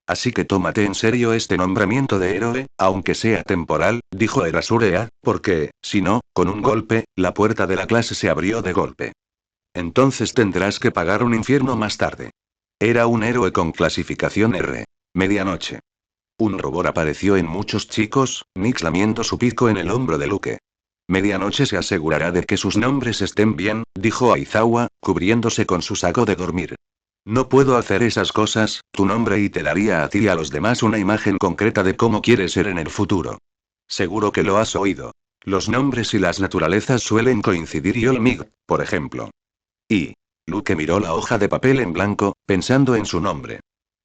Así que tómate en serio este nombramiento de héroe, aunque sea temporal, dijo Erasurea, porque, si no, con un golpe, la puerta de la clase se abrió de golpe. Entonces tendrás que pagar un infierno más tarde. Era un héroe con clasificación R. Medianoche. Un rubor apareció en muchos chicos, Nix lamiendo su pico en el hombro de Luke. Medianoche se asegurará de que sus nombres estén bien, dijo Aizawa, cubriéndose con su saco de dormir. No puedo hacer esas cosas, tu nombre y te daría a ti y a los demás una imagen concreta de cómo quieres ser en el futuro. Seguro que lo has oído. Los nombres y las naturalezas suelen coincidir y Olmig, por ejemplo. Y Luke miró la hoja de papel en blanco, pensando en su nombre.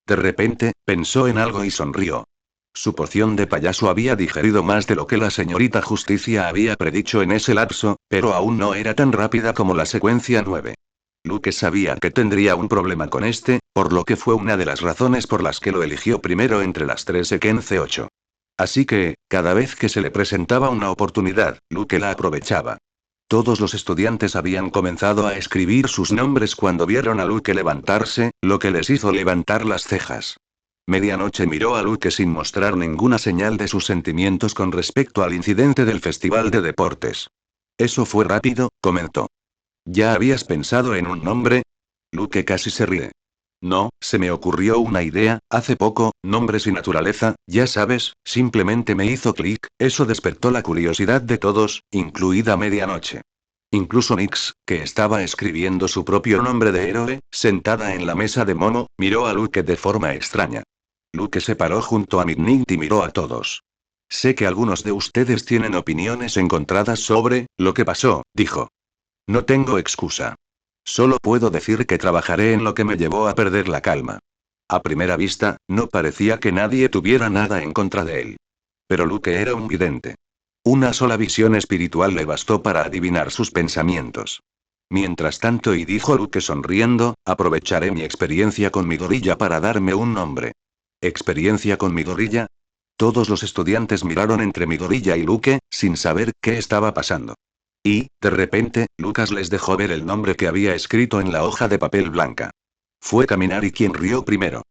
De repente, pensó en algo y sonrió. Su poción de payaso había digerido más de lo que la señorita Justicia había predicho en ese lapso, pero aún no era tan rápida como la secuencia 9. Luke sabía que tendría un problema con este, por lo que fue una de las razones por las que lo eligió primero entre las 3 Sequence 8. Así que, cada vez que se le presentaba una oportunidad, Luke la aprovechaba. Todos los estudiantes habían comenzado a escribir sus nombres cuando vieron a Luke levantarse, lo que les hizo levantar las cejas. Medianoche miró a Luke sin mostrar ninguna señal de sus sentimientos con respecto al incidente del festival de deportes. Eso fue rápido, comentó. ¿Ya habías pensado en un nombre? Luke casi se ríe. No, se me ocurrió una idea, hace poco, nombres y naturaleza, ya sabes, simplemente me hizo clic, eso despertó la curiosidad de todos, incluida Medianoche. Incluso Nix, que estaba escribiendo su propio nombre de héroe, sentada en la mesa de Momo, miró a Luke de forma extraña. Luke se paró junto a Midnight y miró a todos. Sé que algunos de ustedes tienen opiniones encontradas sobre lo que pasó, dijo. No tengo excusa. Solo puedo decir que trabajaré en lo que me llevó a perder la calma. A primera vista, no parecía que nadie tuviera nada en contra de él. Pero Luke era un vidente. Una sola visión espiritual le bastó para adivinar sus pensamientos. Mientras tanto, y dijo Luke sonriendo, aprovecharé mi experiencia con Midoriya para darme un nombre. ¿Experiencia con Midoriya? Todos los estudiantes miraron entre Midoriya y Luke, sin saber qué estaba pasando. Y, de repente, Lucas les dejó ver el nombre que había escrito en la hoja de papel blanca. Fue Kaminari quien rió primero.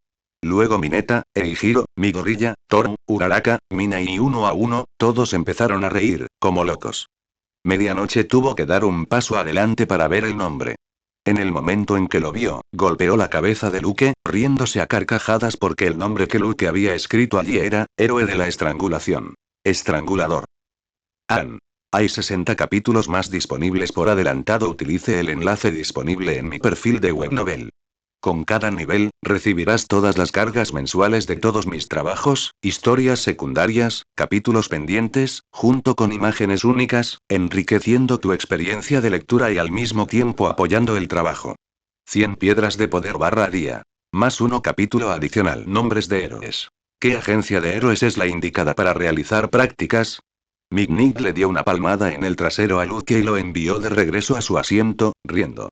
Luego Mineta, Eijiro, Midoriya, Toru, Uraraka, Mina y uno a uno, todos empezaron a reír, como locos. Medianoche tuvo que dar un paso adelante para ver el nombre. En el momento en que lo vio, golpeó la cabeza de Luke, riéndose a carcajadas porque el nombre que Luke había escrito allí era, Héroe de la Estrangulación. Estrangulador. Hay 60 capítulos más disponibles por adelantado. Utilice el enlace disponible en mi perfil de Webnovel. Con cada nivel, recibirás todas las cargas mensuales de todos mis trabajos, historias secundarias, capítulos pendientes, junto con imágenes únicas, enriqueciendo tu experiencia de lectura y al mismo tiempo apoyando el trabajo. 100 piedras de poder / día. Más uno capítulo adicional. Nombres de héroes. ¿Qué agencia de héroes es la indicada para realizar prácticas? Midnight le dio una palmada en el trasero a Luke y lo envió de regreso a su asiento, riendo.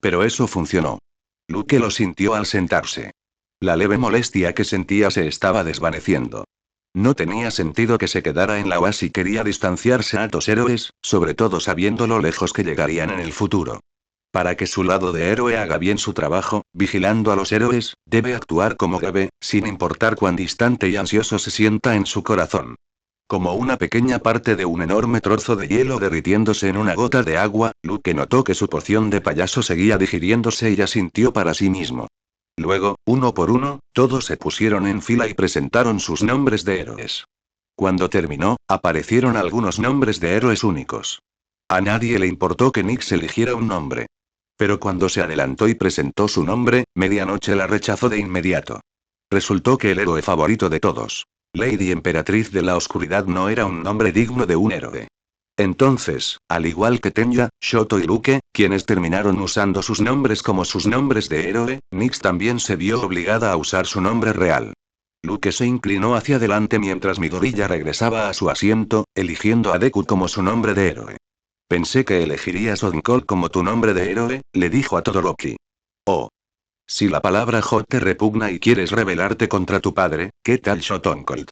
Pero eso funcionó. Luke lo sintió al sentarse. La leve molestia que sentía se estaba desvaneciendo. No tenía sentido que se quedara en la UAS si quería distanciarse a dos héroes, sobre todo sabiendo lo lejos que llegarían en el futuro. Para que su lado de héroe haga bien su trabajo, vigilando a los héroes, debe actuar como debe, sin importar cuán distante y ansioso se sienta en su corazón. Como una pequeña parte de un enorme trozo de hielo derritiéndose en una gota de agua, Luke notó que su poción de payaso seguía digiriéndose y asintió para sí mismo. Luego, uno por uno, todos se pusieron en fila y presentaron sus nombres de héroes. Cuando terminó, aparecieron algunos nombres de héroes únicos. A nadie le importó que Nix eligiera un nombre. Pero cuando se adelantó y presentó su nombre, Medianoche la rechazó de inmediato. Resultó que el héroe favorito de todos, Lady Emperatriz de la Oscuridad, no era un nombre digno de un héroe. Entonces, al igual que Tenya, Shoto y Luke, quienes terminaron usando sus nombres como sus nombres de héroe, Nix también se vio obligada a usar su nombre real. Luke se inclinó hacia adelante mientras Midoriya regresaba a su asiento, eligiendo a Deku como su nombre de héroe. Pensé que elegirías Odenkirk como tu nombre de héroe, le dijo a Todoroki. Oh. Si la palabra Hot te repugna y quieres rebelarte contra tu padre, ¿qué tal Shotonkot?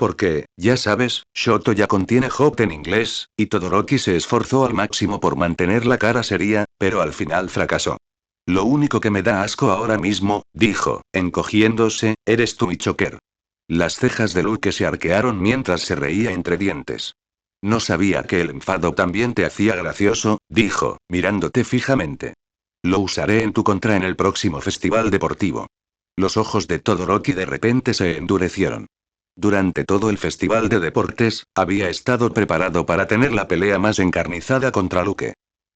Porque, ya sabes, Shoto ya contiene hot en inglés, y Todoroki se esforzó al máximo por mantener la cara seria, pero al final fracasó. Lo único que me da asco ahora mismo, dijo, encogiéndose, eres tú y Choker. Las cejas de Luke se arquearon mientras se reía entre dientes. No sabía que el enfado también te hacía gracioso, dijo, mirándote fijamente. Lo usaré en tu contra en el próximo festival deportivo. Los ojos de Todoroki de repente se endurecieron. Durante todo el festival de deportes, había estado preparado para tener la pelea más encarnizada contra Luke.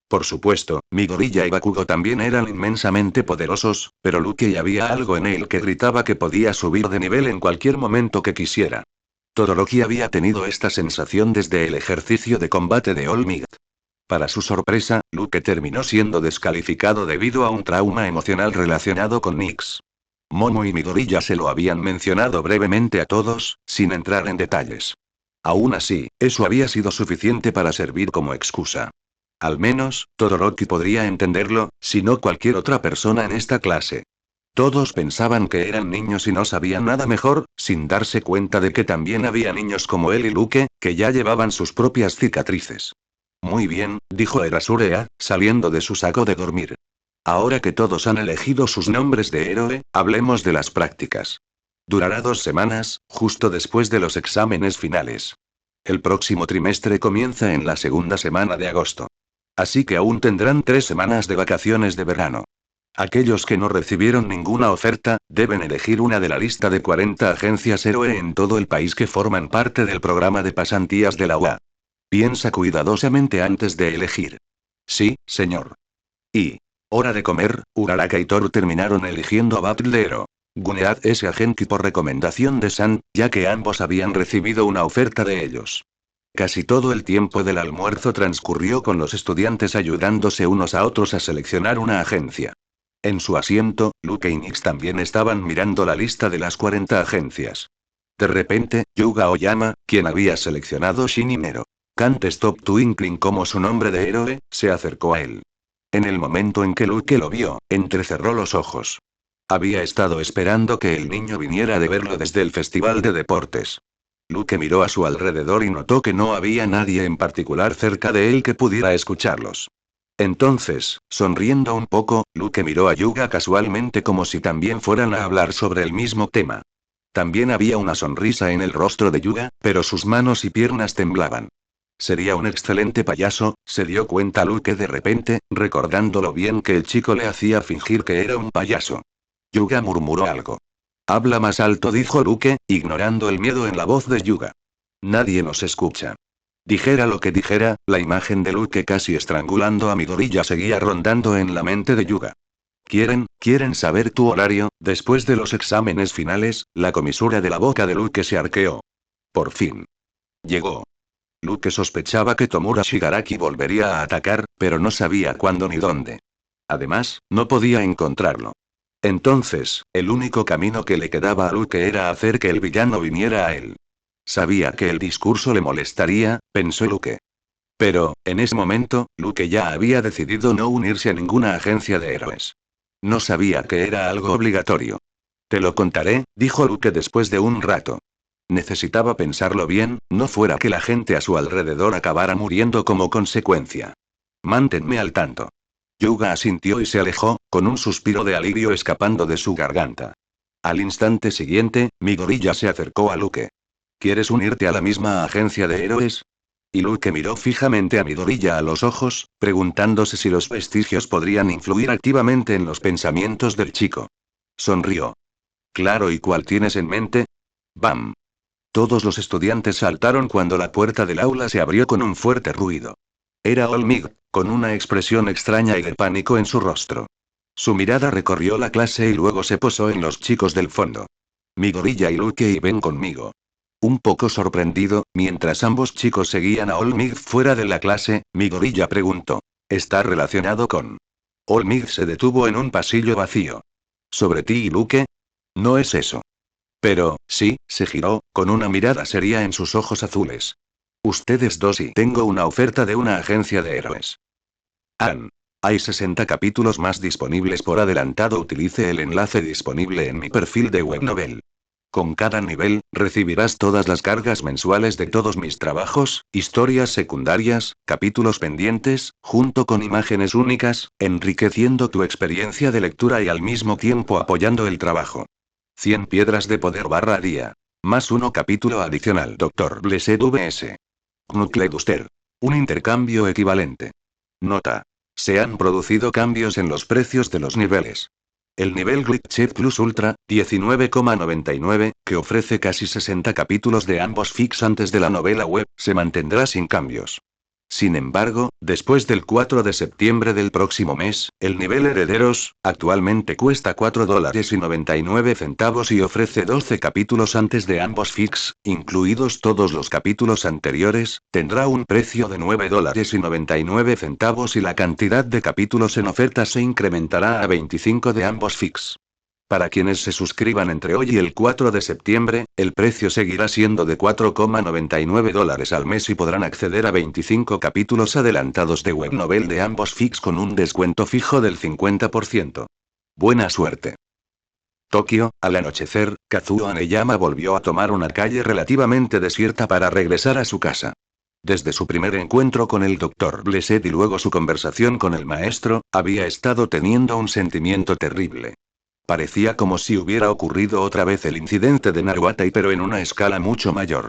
Por supuesto, Midoriya y Bakugo también eran inmensamente poderosos, pero Luke ya había algo en él que gritaba que podía subir de nivel en cualquier momento que quisiera. Todoroki había tenido esta sensación desde el ejercicio de combate de All Might. Para su sorpresa, Luke terminó siendo descalificado debido a un trauma emocional relacionado con Nix. Momo y Midoriya se lo habían mencionado brevemente a todos, sin entrar en detalles. Aún así, eso había sido suficiente para servir como excusa. Al menos, Todoroki podría entenderlo, si no cualquier otra persona en esta clase. Todos pensaban que eran niños y no sabían nada mejor, sin darse cuenta de que también había niños como él y Luke, que ya llevaban sus propias cicatrices. Muy bien, dijo Erasurea, saliendo de su saco de dormir. Ahora que todos han elegido sus nombres de héroe, hablemos de las prácticas. Durará 2 semanas, justo después de los exámenes finales. El próximo trimestre comienza en la segunda semana de agosto. Así que aún tendrán 3 semanas de vacaciones de verano. Aquellos que no recibieron ninguna oferta, deben elegir una de la lista de 40 agencias héroe en todo el país que forman parte del programa de pasantías de la UA. Piensa cuidadosamente antes de elegir. Sí, señor. Y hora de comer, Uraraka y Toru terminaron eligiendo a Battlero. Gunead ese agente por recomendación de San, ya que ambos habían recibido una oferta de ellos. Casi todo el tiempo del almuerzo transcurrió con los estudiantes ayudándose unos a otros a seleccionar una agencia. En su asiento, Luke y Nix también estaban mirando la lista de las 40 agencias. De repente, Yuga Oyama, quien había seleccionado Shinimero Can't Stop Twinkling como su nombre de héroe, se acercó a él. En el momento en que Luke lo vio, entrecerró los ojos. Había estado esperando que el niño viniera de verlo desde el festival de deportes. Luke miró a su alrededor y notó que no había nadie en particular cerca de él que pudiera escucharlos. Entonces, sonriendo un poco, Luke miró a Yuga casualmente como si también fueran a hablar sobre el mismo tema. También había una sonrisa en el rostro de Yuga, pero sus manos y piernas temblaban. Sería un excelente payaso, se dio cuenta Luke de repente, recordando lo bien que el chico le hacía fingir que era un payaso. Yuga murmuró algo. Habla más alto, dijo Luke, ignorando el miedo en la voz de Yuga. Nadie nos escucha. Dijera lo que dijera, la imagen de Luke casi estrangulando a Midoriya seguía rondando en la mente de Yuga. ¿Quieren saber tu horario? Después de los exámenes finales, la comisura de la boca de Luke se arqueó. Por fin. Llegó. Luke sospechaba que Tomura Shigaraki volvería a atacar, pero no sabía cuándo ni dónde. Además, no podía encontrarlo. Entonces, el único camino que le quedaba a Luke era hacer que el villano viniera a él. Sabía que el discurso le molestaría, pensó Luke. Pero, en ese momento, Luke ya había decidido no unirse a ninguna agencia de héroes. No sabía que era algo obligatorio. Te lo contaré, dijo Luke después de un rato. Necesitaba pensarlo bien, no fuera que la gente a su alrededor acabara muriendo como consecuencia. Manténme al tanto. Yuga asintió y se alejó, con un suspiro de alivio escapando de su garganta. Al instante siguiente, Midoriya se acercó a Luke. ¿Quieres unirte a la misma agencia de héroes? Y Luke miró fijamente a Midoriya a los ojos, preguntándose si los vestigios podrían influir activamente en los pensamientos del chico. Sonrió. Claro, ¿y cuál tienes en mente? ¡Bam! Todos los estudiantes saltaron cuando la puerta del aula se abrió con un fuerte ruido. Era All Might, con una expresión extraña y de pánico en su rostro. Su mirada recorrió la clase y luego se posó en los chicos del fondo. Midoriya y Luke, y ven conmigo. Un poco sorprendido, mientras ambos chicos seguían a All Might fuera de la clase, Midoriya preguntó. ¿Está relacionado con? All Might se detuvo en un pasillo vacío. ¿Sobre ti y Luke? No es eso. Pero, sí, se giró, con una mirada seria en sus ojos azules. Ustedes dos y tengo una oferta de una agencia de héroes. Hay 60 capítulos más disponibles por adelantado. Utilice el enlace disponible en mi perfil de Webnovel. Con cada nivel, recibirás todas las cargas mensuales de todos mis trabajos, historias secundarias, capítulos pendientes, junto con imágenes únicas, enriqueciendo tu experiencia de lectura y al mismo tiempo apoyando el trabajo. 100 piedras de poder barra día. Más uno capítulo adicional. Dr. Blessed vs. Knuckleduster. Un intercambio equivalente. Nota. Se han producido cambios en los precios de los niveles. El nivel Glitched Plus Ultra, 19,99, que ofrece casi 60 capítulos de ambos fics antes de la novela web, se mantendrá sin cambios. Sin embargo, después del 4 de septiembre del próximo mes, el nivel Herederos, actualmente cuesta $4.99 y ofrece 12 capítulos antes de ambos fics, incluidos todos los capítulos anteriores, tendrá un precio de $9.99 y la cantidad de capítulos en oferta se incrementará a 25 de ambos fics. Para quienes se suscriban entre hoy y el 4 de septiembre, el precio seguirá siendo de $4,99 al mes y podrán acceder a 25 capítulos adelantados de web novel de ambos fics con un descuento fijo del 50%. Buena suerte. Tokio, al anochecer, Kazuo Aneyama volvió a tomar una calle relativamente desierta para regresar a su casa. Desde su primer encuentro con el Dr. Blessed y luego su conversación con el maestro, había estado teniendo un sentimiento terrible. Parecía como si hubiera ocurrido otra vez el incidente de Naruatai pero en una escala mucho mayor.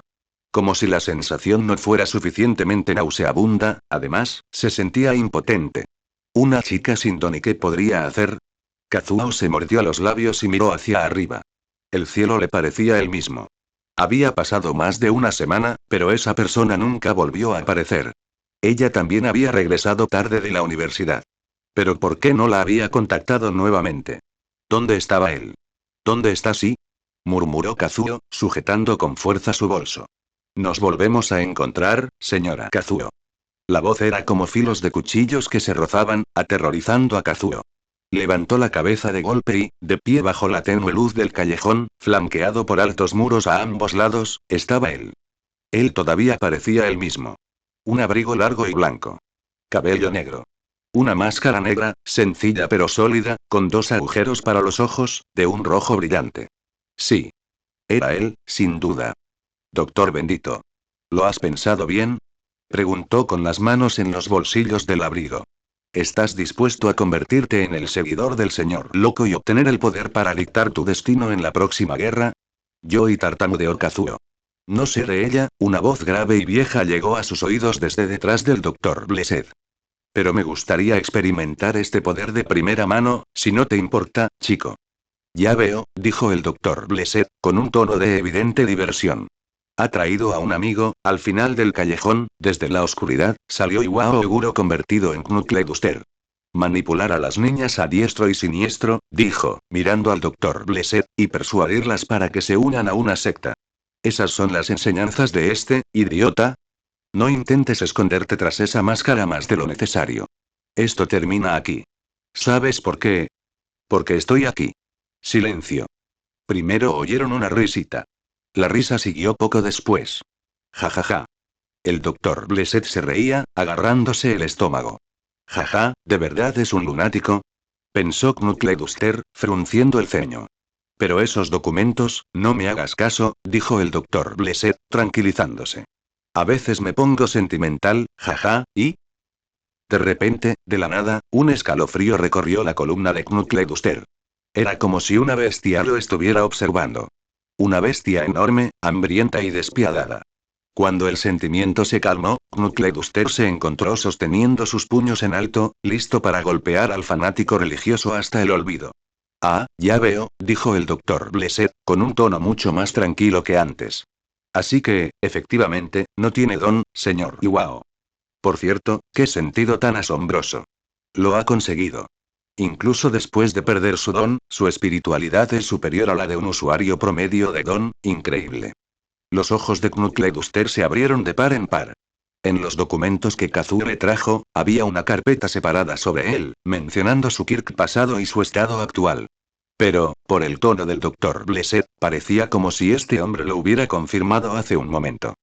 Como si la sensación no fuera suficientemente nauseabunda, además, se sentía impotente. ¿Una chica sin don y qué podría hacer? Kazuo se mordió los labios y miró hacia arriba. El cielo le parecía el mismo. Había pasado más de una semana, pero esa persona nunca volvió a aparecer. Ella también había regresado tarde de la universidad. ¿Pero por qué no la había contactado nuevamente? ¿Dónde estaba él? ¿Dónde está sí? Murmuró Kazuo, sujetando con fuerza su bolso. Nos volvemos a encontrar, señora Kazuo. La voz era como filos de cuchillos que se rozaban, aterrorizando a Kazuo. Levantó la cabeza de golpe y, de pie bajo la tenue luz del callejón, flanqueado por altos muros a ambos lados, estaba él. Él todavía parecía el mismo. Un abrigo largo y blanco. Cabello negro. Una máscara negra, sencilla pero sólida, con 2 agujeros para los ojos, de un rojo brillante. Sí. Era él, sin duda. Doctor bendito. ¿Lo has pensado bien? Preguntó con las manos en los bolsillos del abrigo. ¿Estás dispuesto a convertirte en el seguidor del señor loco y obtener el poder para dictar tu destino en la próxima guerra? Yo y tartamudeó Kazuo. No seré ella, una voz grave y vieja llegó a sus oídos desde detrás del Dr. Blessed. Pero me gustaría experimentar este poder de primera mano, si no te importa, chico. Ya veo, dijo el Dr. Blessed, con un tono de evidente diversión. Ha traído a un amigo, al final del callejón, desde la oscuridad, salió Iwao Oguro convertido en Knuckleduster. Manipular a las niñas a diestro y siniestro, dijo, mirando al Dr. Blessed, y persuadirlas para que se unan a una secta. ¿Esas son las enseñanzas de este, idiota? No intentes esconderte tras esa máscara más de lo necesario. Esto termina aquí. ¿Sabes por qué? Porque estoy aquí. Silencio. Primero oyeron una risita. La risa siguió poco después. Ja ja ja. El Dr. Blessed se reía, agarrándose el estómago. Jaja, ¿de verdad es un lunático? Pensó Knuckleduster, frunciendo el ceño. Pero esos documentos, no me hagas caso, dijo el Dr. Blessed, tranquilizándose. A veces me pongo sentimental, jaja, ¿y? De repente, de la nada, un escalofrío recorrió la columna de Knuckleduster. Era como si una bestia lo estuviera observando. Una bestia enorme, hambrienta y despiadada. Cuando el sentimiento se calmó, Knuckleduster se encontró sosteniendo sus puños en alto, listo para golpear al fanático religioso hasta el olvido. Ah, ya veo, dijo el Dr. Blessed, con un tono mucho más tranquilo que antes. Así que, efectivamente, no tiene don, señor Iwao. Por cierto, qué sentido tan asombroso. Lo ha conseguido. Incluso después de perder su don, su espiritualidad es superior a la de un usuario promedio de don, increíble. Los ojos de Knuckleduster se abrieron de par en par. En los documentos que Kazuo le trajo, había una carpeta separada sobre él, mencionando su Kirk pasado y su estado actual. Pero, por el tono del Dr. Blessed, parecía como si este hombre lo hubiera confirmado hace un momento.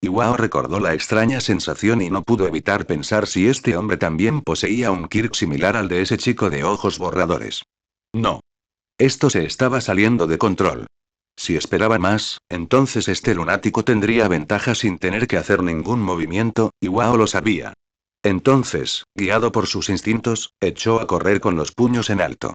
Iwao recordó la extraña sensación y no pudo evitar pensar si este hombre también poseía un Kirk similar al de ese chico de ojos borradores. No. Esto se estaba saliendo de control. Si esperaba más, entonces este lunático tendría ventaja sin tener que hacer ningún movimiento, y Wao lo sabía. Entonces, guiado por sus instintos, echó a correr con los puños en alto.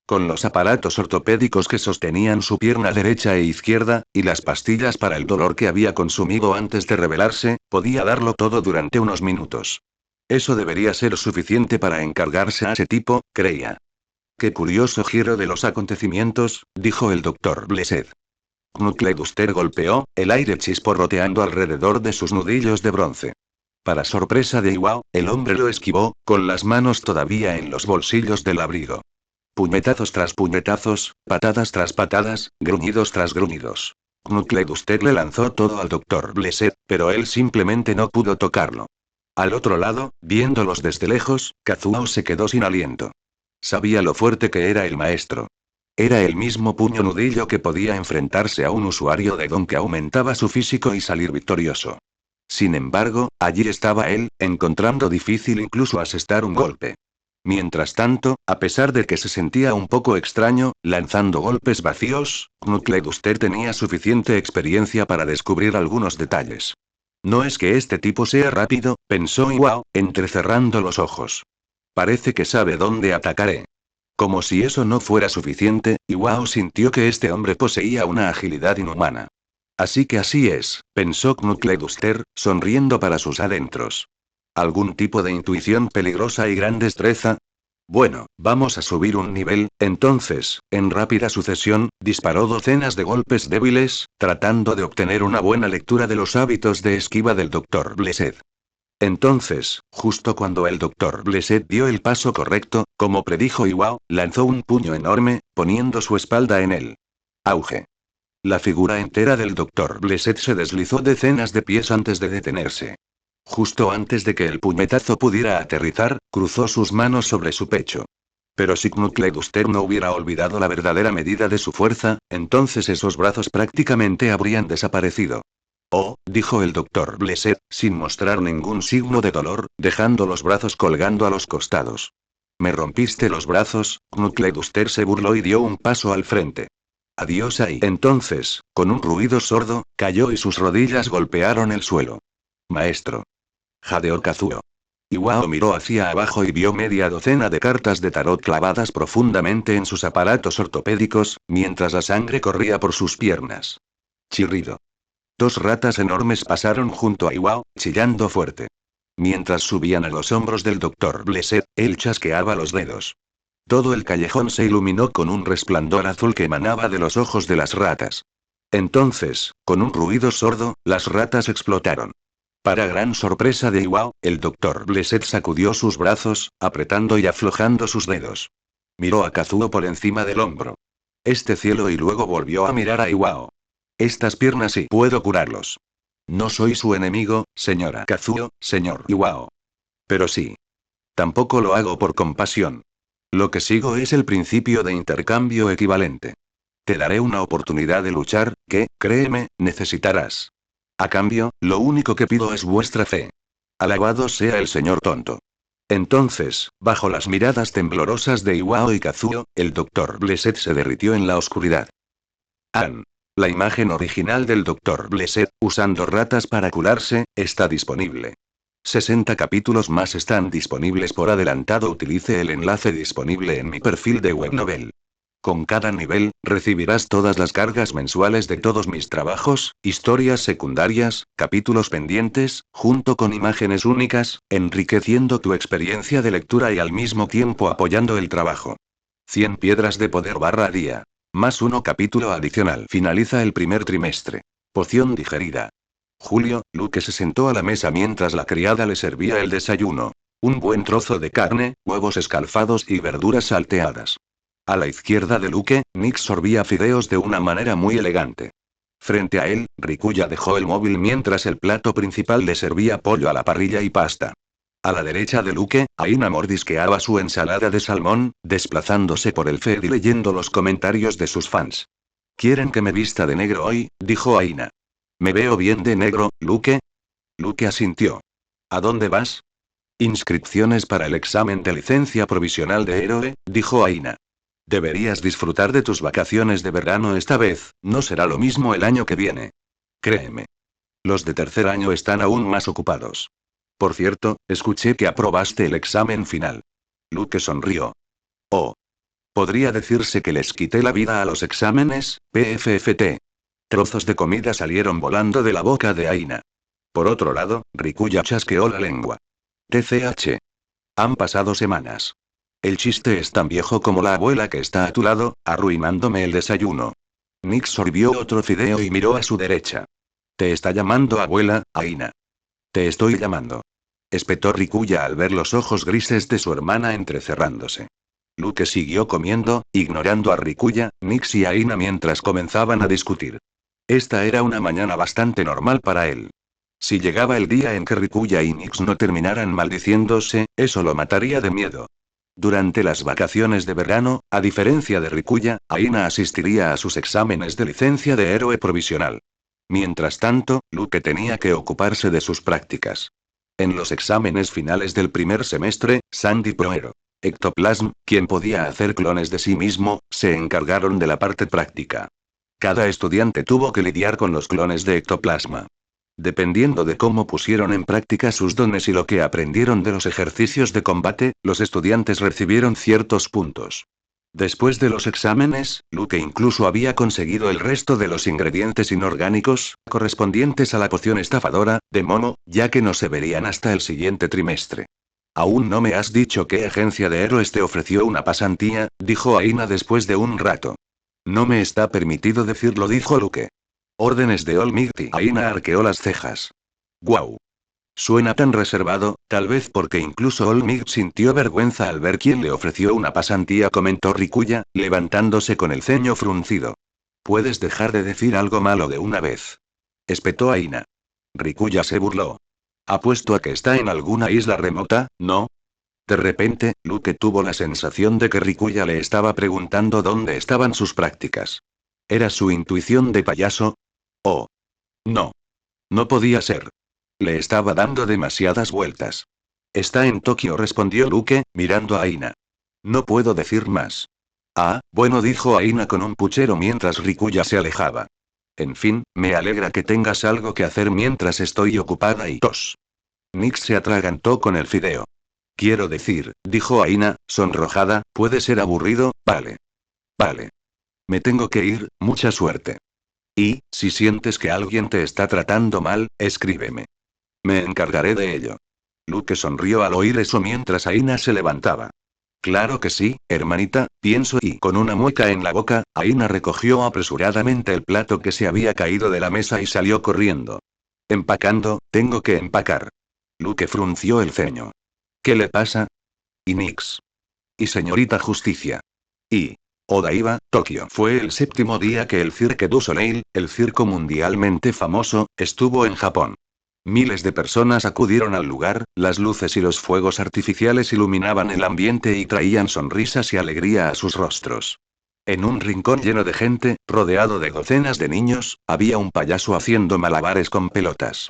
Con los aparatos ortopédicos que sostenían su pierna derecha e izquierda, y las pastillas para el dolor que había consumido antes de rebelarse, podía darlo todo durante unos minutos. Eso debería ser suficiente para encargarse a ese tipo, creía. Qué curioso giro de los acontecimientos, dijo el doctor Blessed. Knuckleduster golpeó, el aire chisporroteando alrededor de sus nudillos de bronce. Para sorpresa de Iwao, el hombre lo esquivó, con las manos todavía en los bolsillos del abrigo. Puñetazos tras puñetazos, patadas tras patadas, gruñidos tras gruñidos. Knuckleduster le lanzó todo al doctor Blessed, pero él simplemente no pudo tocarlo. Al otro lado, viéndolos desde lejos, Kazuo se quedó sin aliento. Sabía lo fuerte que era el maestro. Era el mismo puño nudillo que podía enfrentarse a un usuario de don que aumentaba su físico y salir victorioso. Sin embargo, allí estaba él, encontrando difícil incluso asestar un golpe. Mientras tanto, a pesar de que se sentía un poco extraño, lanzando golpes vacíos, Knuckleduster tenía suficiente experiencia para descubrir algunos detalles. No es que este tipo sea rápido, pensó Iwao, entrecerrando los ojos. Parece que sabe dónde atacaré. Como si eso no fuera suficiente, Iwao sintió que este hombre poseía una agilidad inhumana. Así que así es, pensó Knuckleduster, sonriendo para sus adentros. ¿Algún tipo de intuición peligrosa y gran destreza? Bueno, vamos a subir un nivel, entonces, en rápida sucesión, disparó docenas de golpes débiles, tratando de obtener una buena lectura de los hábitos de esquiva del Dr. Blessed. Entonces, justo cuando el Dr. Blessed dio el paso correcto, como predijo Iwao, lanzó un puño enorme, poniendo su espalda en él. Auge. La figura entera del Dr. Blessed se deslizó decenas de pies antes de detenerse. Justo antes de que el puñetazo pudiera aterrizar, cruzó sus manos sobre su pecho. Pero si Knuckleduster no hubiera olvidado la verdadera medida de su fuerza, entonces esos brazos prácticamente habrían desaparecido. Oh, dijo el Dr. Blessed, sin mostrar ningún signo de dolor, dejando los brazos colgando a los costados. ¿Me rompiste los brazos? Knuckleduster se burló y dio un paso al frente. Adiós ahí. Entonces, con un ruido sordo, cayó y sus rodillas golpearon el suelo. Maestro. Jadeó Kazuo. Iwao miró hacia abajo y vio media docena de cartas de tarot clavadas profundamente en sus aparatos ortopédicos, mientras la sangre corría por sus piernas. Chirrido. Dos ratas enormes pasaron junto a Iwao, chillando fuerte. Mientras subían a los hombros del Dr. Blessed, él chasqueaba los dedos. Todo el callejón se iluminó con un resplandor azul que emanaba de los ojos de las ratas. Entonces, con un ruido sordo, las ratas explotaron. Para gran sorpresa de Iwao, el Dr. Blessed sacudió sus brazos, apretando y aflojando sus dedos. Miró a Kazuo por encima del hombro. Este cielo y luego volvió a mirar a Iwao. Estas piernas sí puedo curarlos. No soy su enemigo, señora Kazuo, señor Iwao. Pero sí. Tampoco lo hago por compasión. Lo que sigo es el principio de intercambio equivalente. Te daré una oportunidad de luchar, que, créeme, necesitarás. A cambio, lo único que pido es vuestra fe. Alabado sea el señor tonto. Entonces, bajo las miradas temblorosas de Iwao y Kazuo, el Dr. Blessed se derritió en la oscuridad. An. La imagen original del Dr. Blessed, usando ratas para curarse, está disponible. 60 capítulos más están disponibles por adelantado. Utilice el enlace disponible en mi perfil de Webnovel. Con cada nivel, recibirás todas las cargas mensuales de todos mis trabajos, historias secundarias, capítulos pendientes, junto con imágenes únicas, enriqueciendo tu experiencia de lectura y al mismo tiempo apoyando el trabajo. 100 piedras de poder / día. Más uno capítulo adicional. Finaliza el primer trimestre. Poción digerida. Julio, Luke se sentó a la mesa mientras la criada le servía el desayuno. Un buen trozo de carne, huevos escalfados y verduras salteadas. A la izquierda de Luke, Nick sorbía fideos de una manera muy elegante. Frente a él, Rikuya dejó el móvil mientras el plato principal le servía pollo a la parrilla y pasta. A la derecha de Luke, Aina mordisqueaba su ensalada de salmón, desplazándose por el feed y leyendo los comentarios de sus fans. ¿Quieren que me vista de negro hoy?, dijo Aina. ¿Me veo bien de negro, Luke? Luke asintió. ¿A dónde vas? Inscripciones para el examen de licencia provisional de héroe, dijo Aina. Deberías disfrutar de tus vacaciones de verano esta vez, no será lo mismo el año que viene. Créeme. Los de tercer año están aún más ocupados. Por cierto, escuché que aprobaste el examen final. Luke sonrió. Oh. Podría decirse que les quité la vida a los exámenes, PFFT. Trozos de comida salieron volando de la boca de Aina. Por otro lado, Rikuya chasqueó la lengua. TCH. Han pasado semanas. El chiste es tan viejo como la abuela que está a tu lado, arruinándome el desayuno. Nick sorbió otro fideo y miró a su derecha. Te está llamando abuela, Aina. Te estoy llamando. Espetó Rikuya al ver los ojos grises de su hermana entrecerrándose. Luke siguió comiendo, ignorando a Rikuya, Nix y Aina mientras comenzaban a discutir. Esta era una mañana bastante normal para él. Si llegaba el día en que Rikuya y Nix no terminaran maldiciéndose, eso lo mataría de miedo. Durante las vacaciones de verano, a diferencia de Rikuya, Aina asistiría a sus exámenes de licencia de héroe provisional. Mientras tanto, Luke tenía que ocuparse de sus prácticas. En los exámenes finales del primer semestre, Sandy Proero, Ectoplasm, quien podía hacer clones de sí mismo, se encargaron de la parte práctica. Cada estudiante tuvo que lidiar con los clones de Ectoplasma. Dependiendo de cómo pusieron en práctica sus dones y lo que aprendieron de los ejercicios de combate, los estudiantes recibieron ciertos puntos. Después de los exámenes, Luke incluso había conseguido el resto de los ingredientes inorgánicos, correspondientes a la poción estafadora, de Momo, ya que no se verían hasta el siguiente trimestre. Aún no me has dicho qué agencia de héroes te ofreció una pasantía, dijo Aina después de un rato. No me está permitido decirlo, dijo Luke. Órdenes de All Mighty. Aina arqueó las cejas. Guau. Suena tan reservado, tal vez porque incluso All Might sintió vergüenza al ver quién le ofreció una pasantía, comentó Rikuya, levantándose con el ceño fruncido. ¿Puedes dejar de decir algo malo de una vez? Espetó Aina. Rikuya se burló. Apuesto a que está en alguna isla remota, ¿no? De repente, Luke tuvo la sensación de que Rikuya le estaba preguntando dónde estaban sus prácticas. ¿Era su intuición de payaso? Oh. No. No podía ser. Le estaba dando demasiadas vueltas. Está en Tokio, respondió Luke, mirando a Aina. No puedo decir más. Ah, bueno, dijo Aina con un puchero mientras Rikuya se alejaba. En fin, me alegra que tengas algo que hacer mientras estoy ocupada y tos. Nick se atragantó con el fideo. Quiero decir, dijo Aina, sonrojada, puede ser aburrido, vale. Vale. Me tengo que ir, mucha suerte. Y, si sientes que alguien te está tratando mal, escríbeme. Me encargaré de ello. Luke sonrió al oír eso mientras Aina se levantaba. Claro que sí, hermanita, pienso, y con una mueca en la boca, Aina recogió apresuradamente el plato que se había caído de la mesa y salió corriendo. Empacando, tengo que empacar. Luke frunció el ceño. ¿Qué le pasa? Y Nix. Y señorita Justicia. Y Odaiba, Tokio. Fue el séptimo día que el Cirque du Soleil, el circo mundialmente famoso, estuvo en Japón. Miles de personas acudieron al lugar, las luces y los fuegos artificiales iluminaban el ambiente y traían sonrisas y alegría a sus rostros. En un rincón lleno de gente, rodeado de docenas de niños, había un payaso haciendo malabares con pelotas.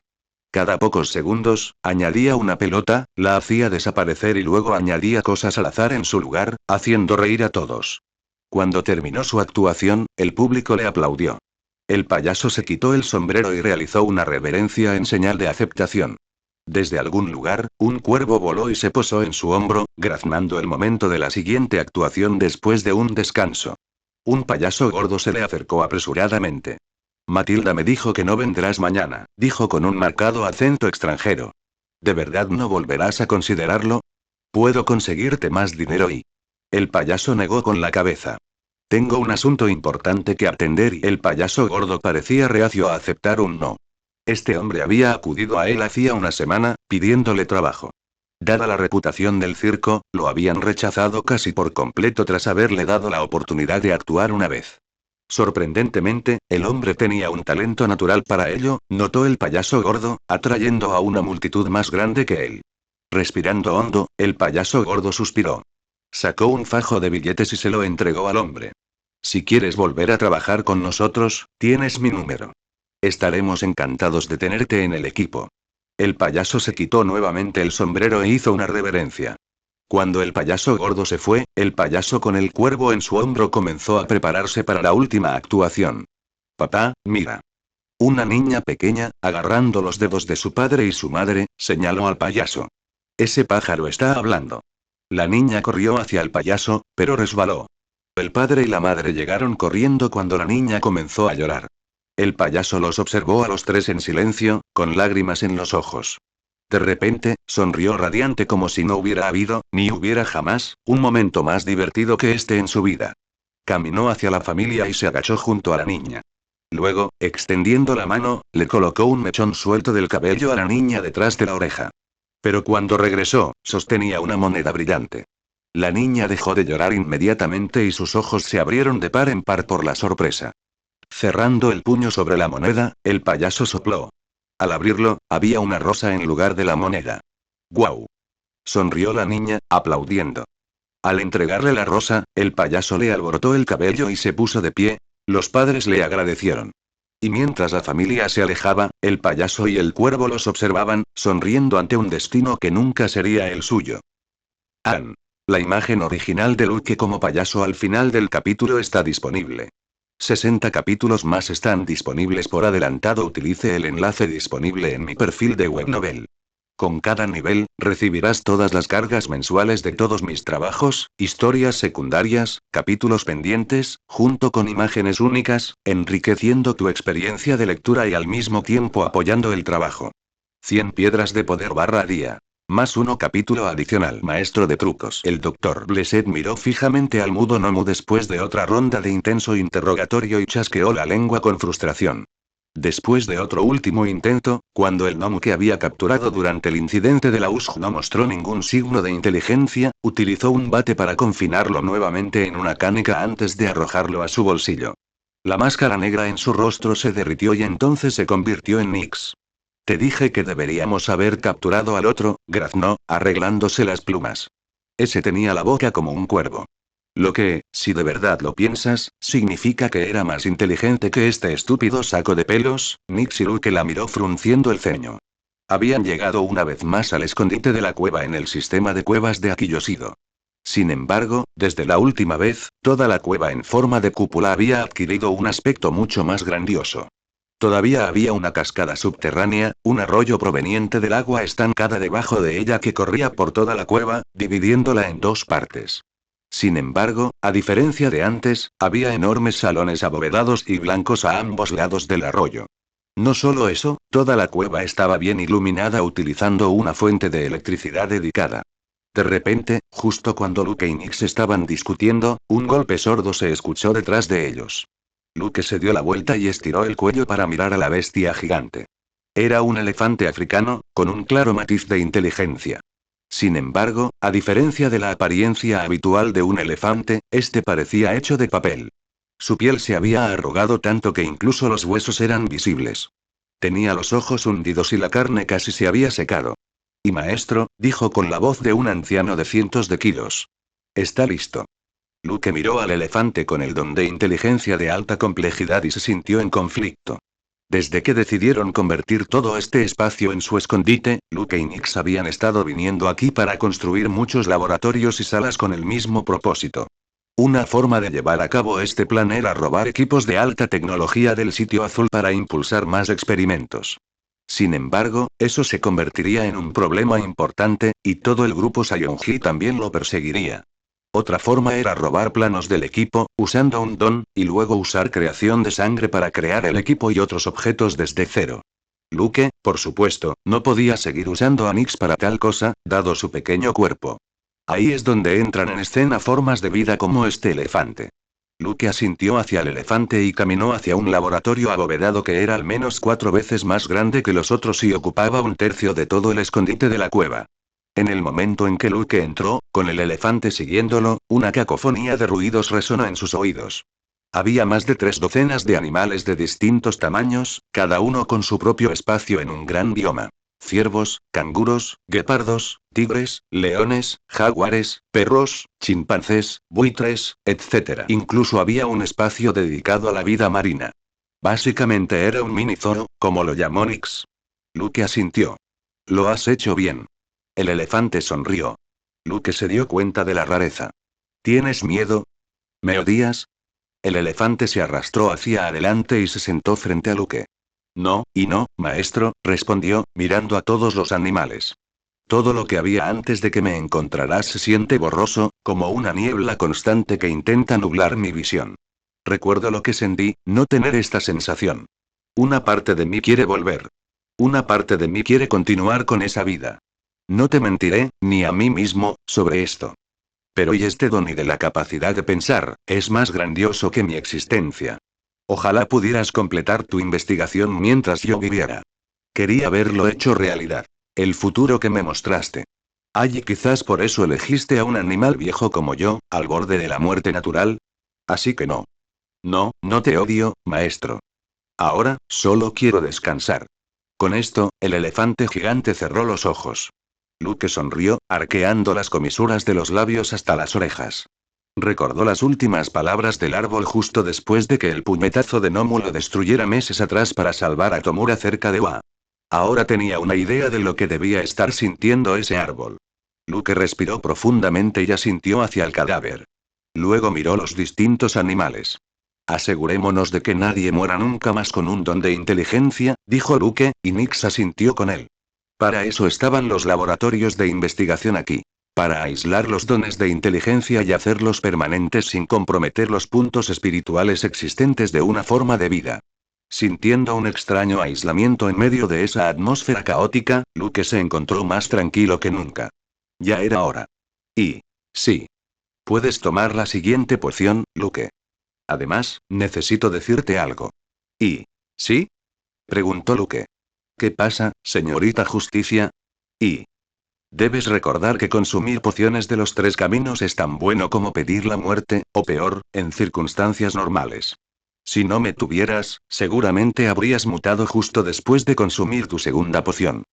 Cada pocos segundos, añadía una pelota, la hacía desaparecer y luego añadía cosas al azar en su lugar, haciendo reír a todos. Cuando terminó su actuación, el público le aplaudió. El payaso se quitó el sombrero y realizó una reverencia en señal de aceptación. Desde algún lugar, un cuervo voló y se posó en su hombro, graznando el momento de la siguiente actuación después de un descanso. Un payaso gordo se le acercó apresuradamente. Matilda me dijo que no vendrás mañana, dijo con un marcado acento extranjero. ¿De verdad no volverás a considerarlo? Puedo conseguirte más dinero y... El payaso negó con la cabeza. Tengo un asunto importante que atender y el payaso gordo parecía reacio a aceptar un no. Este hombre había acudido a él hacía una semana, pidiéndole trabajo. Dada la reputación del circo, lo habían rechazado casi por completo tras haberle dado la oportunidad de actuar una vez. Sorprendentemente, el hombre tenía un talento natural para ello, notó el payaso gordo, atrayendo a una multitud más grande que él. Respirando hondo, el payaso gordo suspiró. Sacó un fajo de billetes y se lo entregó al hombre. Si quieres volver a trabajar con nosotros, tienes mi número. Estaremos encantados de tenerte en el equipo. El payaso se quitó nuevamente el sombrero e hizo una reverencia. Cuando el payaso gordo se fue, el payaso con el cuervo en su hombro comenzó a prepararse para la última actuación. Papá, mira. Una niña pequeña, agarrando los dedos de su padre y su madre, señaló al payaso. Ese pájaro está hablando. La niña corrió hacia el payaso, pero resbaló. El padre y la madre llegaron corriendo cuando la niña comenzó a llorar. El payaso los observó a los tres en silencio, con lágrimas en los ojos. De repente, sonrió radiante como si no hubiera habido, ni hubiera jamás, un momento más divertido que este en su vida. Caminó hacia la familia y se agachó junto a la niña. Luego, extendiendo la mano, le colocó un mechón suelto del cabello a la niña detrás de la oreja. Pero cuando regresó, sostenía una moneda brillante. La niña dejó de llorar inmediatamente y sus ojos se abrieron de par en par por la sorpresa. Cerrando el puño sobre la moneda, el payaso sopló. Al abrirlo, había una rosa en lugar de la moneda. ¡Guau! Sonrió la niña, aplaudiendo. Al entregarle la rosa, el payaso le alborotó el cabello y se puso de pie. Los padres le agradecieron. Y mientras la familia se alejaba, el payaso y el cuervo los observaban, sonriendo ante un destino que nunca sería el suyo. La imagen original de Luke como payaso al final del capítulo está disponible. 60 capítulos más están disponibles por adelantado. Utilice el enlace disponible en mi perfil de Webnovel. Con cada nivel, recibirás todas las cargas mensuales de todos mis trabajos, historias secundarias, capítulos pendientes, junto con imágenes únicas, enriqueciendo tu experiencia de lectura y al mismo tiempo apoyando el trabajo. 100 piedras de poder / día. Más uno capítulo adicional. Maestro de trucos. El Dr. Blessed miró fijamente al mudo Nomu después de otra ronda de intenso interrogatorio y chasqueó la lengua con frustración. Después de otro último intento, cuando el Nomu que había capturado durante el incidente de la USG no mostró ningún signo de inteligencia, utilizó un bate para confinarlo nuevamente en una canica antes de arrojarlo a su bolsillo. La máscara negra en su rostro se derritió y entonces se convirtió en Nix. Te dije que deberíamos haber capturado al otro, graznó, arreglándose las plumas. Ese tenía la boca como un cuervo. Lo que, si de verdad lo piensas, significa que era más inteligente que este estúpido saco de pelos. Nix y Luke la miró frunciendo el ceño. Habían llegado una vez más al escondite de la cueva en el sistema de cuevas de Aquillosido. Sin embargo, desde la última vez, toda la cueva en forma de cúpula había adquirido un aspecto mucho más grandioso. Todavía había una cascada subterránea, un arroyo proveniente del agua estancada debajo de ella que corría por toda la cueva, dividiéndola en dos partes. Sin embargo, a diferencia de antes, había enormes salones abovedados y blancos a ambos lados del arroyo. No solo eso, toda la cueva estaba bien iluminada utilizando una fuente de electricidad dedicada. De repente, justo cuando Luke y Nix estaban discutiendo, un golpe sordo se escuchó detrás de ellos. Luke se dio la vuelta y estiró el cuello para mirar a la bestia gigante. Era un elefante africano, con un claro matiz de inteligencia. Sin embargo, a diferencia de la apariencia habitual de un elefante, este parecía hecho de papel. Su piel se había arrugado tanto que incluso los huesos eran visibles. Tenía los ojos hundidos y la carne casi se había secado. Y maestro, dijo con la voz de un anciano de cientos de kilos. Está listo. Luke miró al elefante con el don de inteligencia de alta complejidad y se sintió en conflicto. Desde que decidieron convertir todo este espacio en su escondite, Luke y Nix habían estado viniendo aquí para construir muchos laboratorios y salas con el mismo propósito. Una forma de llevar a cabo este plan era robar equipos de alta tecnología del sitio azul para impulsar más experimentos. Sin embargo, eso se convertiría en un problema importante, y todo el grupo Sayonji también lo perseguiría. Otra forma era robar planos del equipo, usando un don, y luego usar creación de sangre para crear el equipo y otros objetos desde cero. Luke, por supuesto, no podía seguir usando a Nix para tal cosa, dado su pequeño cuerpo. Ahí es donde entran en escena formas de vida como este elefante. Luke asintió hacia el elefante y caminó hacia un laboratorio abovedado que era al menos 4 veces más grande que los otros y ocupaba un tercio de todo el escondite de la cueva. En el momento en que Luke entró, con el elefante siguiéndolo, una cacofonía de ruidos resonó en sus oídos. Había más de 3 docenas de animales de distintos tamaños, cada uno con su propio espacio en un gran bioma. Ciervos, canguros, guepardos, tigres, leones, jaguares, perros, chimpancés, buitres, etc. Incluso había un espacio dedicado a la vida marina. Básicamente era un mini zoo, como lo llamó Nix. Luke asintió. Lo has hecho bien. El elefante sonrió. Luke se dio cuenta de la rareza. ¿Tienes miedo? ¿Me odias? El elefante se arrastró hacia adelante y se sentó frente a Luke. No, y no, maestro, respondió, mirando a todos los animales. Todo lo que había antes de que me encontraras se siente borroso, como una niebla constante que intenta nublar mi visión. Recuerdo lo que sentí, no tener esta sensación. Una parte de mí quiere volver. Una parte de mí quiere continuar con esa vida. No te mentiré, ni a mí mismo, sobre esto. Pero y este don y de la capacidad de pensar, es más grandioso que mi existencia. Ojalá pudieras completar tu investigación mientras yo viviera. Quería verlo hecho realidad. El futuro que me mostraste. Ay, y quizás por eso elegiste a un animal viejo como yo, al borde de la muerte natural. Así que no. No, no te odio, maestro. Ahora, solo quiero descansar. Con esto, el elefante gigante cerró los ojos. Luke sonrió, arqueando las comisuras de los labios hasta las orejas. Recordó las últimas palabras del árbol justo después de que el puñetazo de Nomu lo destruyera meses atrás para salvar a Tomura cerca de Wa. Ahora tenía una idea de lo que debía estar sintiendo ese árbol. Luke respiró profundamente y asintió hacia el cadáver. Luego miró los distintos animales. Asegurémonos de que nadie muera nunca más con un don de inteligencia, dijo Luke, y Nix asintió con él. Para eso estaban los laboratorios de investigación aquí. Para aislar los dones de inteligencia y hacerlos permanentes sin comprometer los puntos espirituales existentes de una forma de vida. Sintiendo un extraño aislamiento en medio de esa atmósfera caótica, Luke se encontró más tranquilo que nunca. Ya era hora. Y... sí. Puedes tomar la siguiente poción, Luke. Además, necesito decirte algo. ¿Y? ¿Sí? Preguntó Luke. ¿Qué pasa, señorita Justicia? ¿Y? Debes recordar que consumir pociones de los tres caminos es tan bueno como pedir la muerte, o peor, en circunstancias normales. Si no me tuvieras, seguramente habrías mutado justo después de consumir tu segunda poción.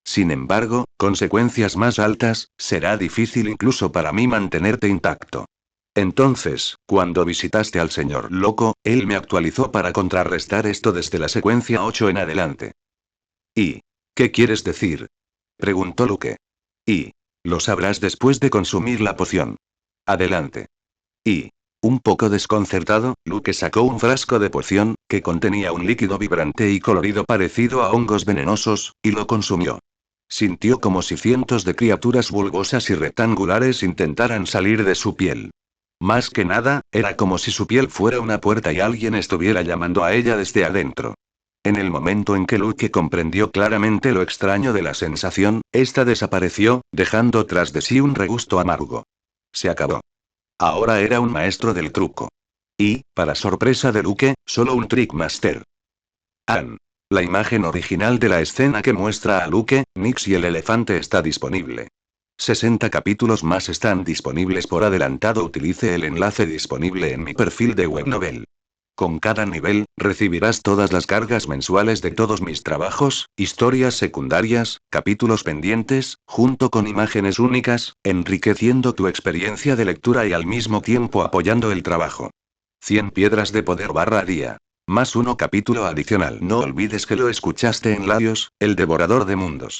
Sin embargo, consecuencias más altas, será difícil incluso para mí mantenerte intacto. Entonces, cuando visitaste al señor loco, él me actualizó para contrarrestar esto desde la secuencia 8 en adelante. ¿Y qué quieres decir? Preguntó Luke. Y lo sabrás después de consumir la poción. Adelante. Y un poco desconcertado, Luke sacó un frasco de poción, que contenía un líquido vibrante y colorido parecido a hongos venenosos, y lo consumió. Sintió como si cientos de criaturas bulbosas y rectangulares intentaran salir de su piel. Más que nada, era como si su piel fuera una puerta y alguien estuviera llamando a ella desde adentro. En el momento en que Luke comprendió claramente lo extraño de la sensación, esta desapareció, dejando tras de sí un regusto amargo. Se acabó. Ahora era un maestro del truco. Y, para sorpresa de Luke, solo un Trickmaster. La imagen original de la escena que muestra a Luke, Nix y el elefante está disponible. 60 capítulos más están disponibles por adelantado. Utilice el enlace disponible en mi perfil de Webnovel. Con cada nivel, recibirás todas las cargas mensuales de todos mis trabajos, historias secundarias, capítulos pendientes, junto con imágenes únicas, enriqueciendo tu experiencia de lectura y al mismo tiempo apoyando el trabajo. 100 piedras de poder /día. Más uno capítulo adicional. No olvides que lo escuchaste en Larios, el devorador de mundos.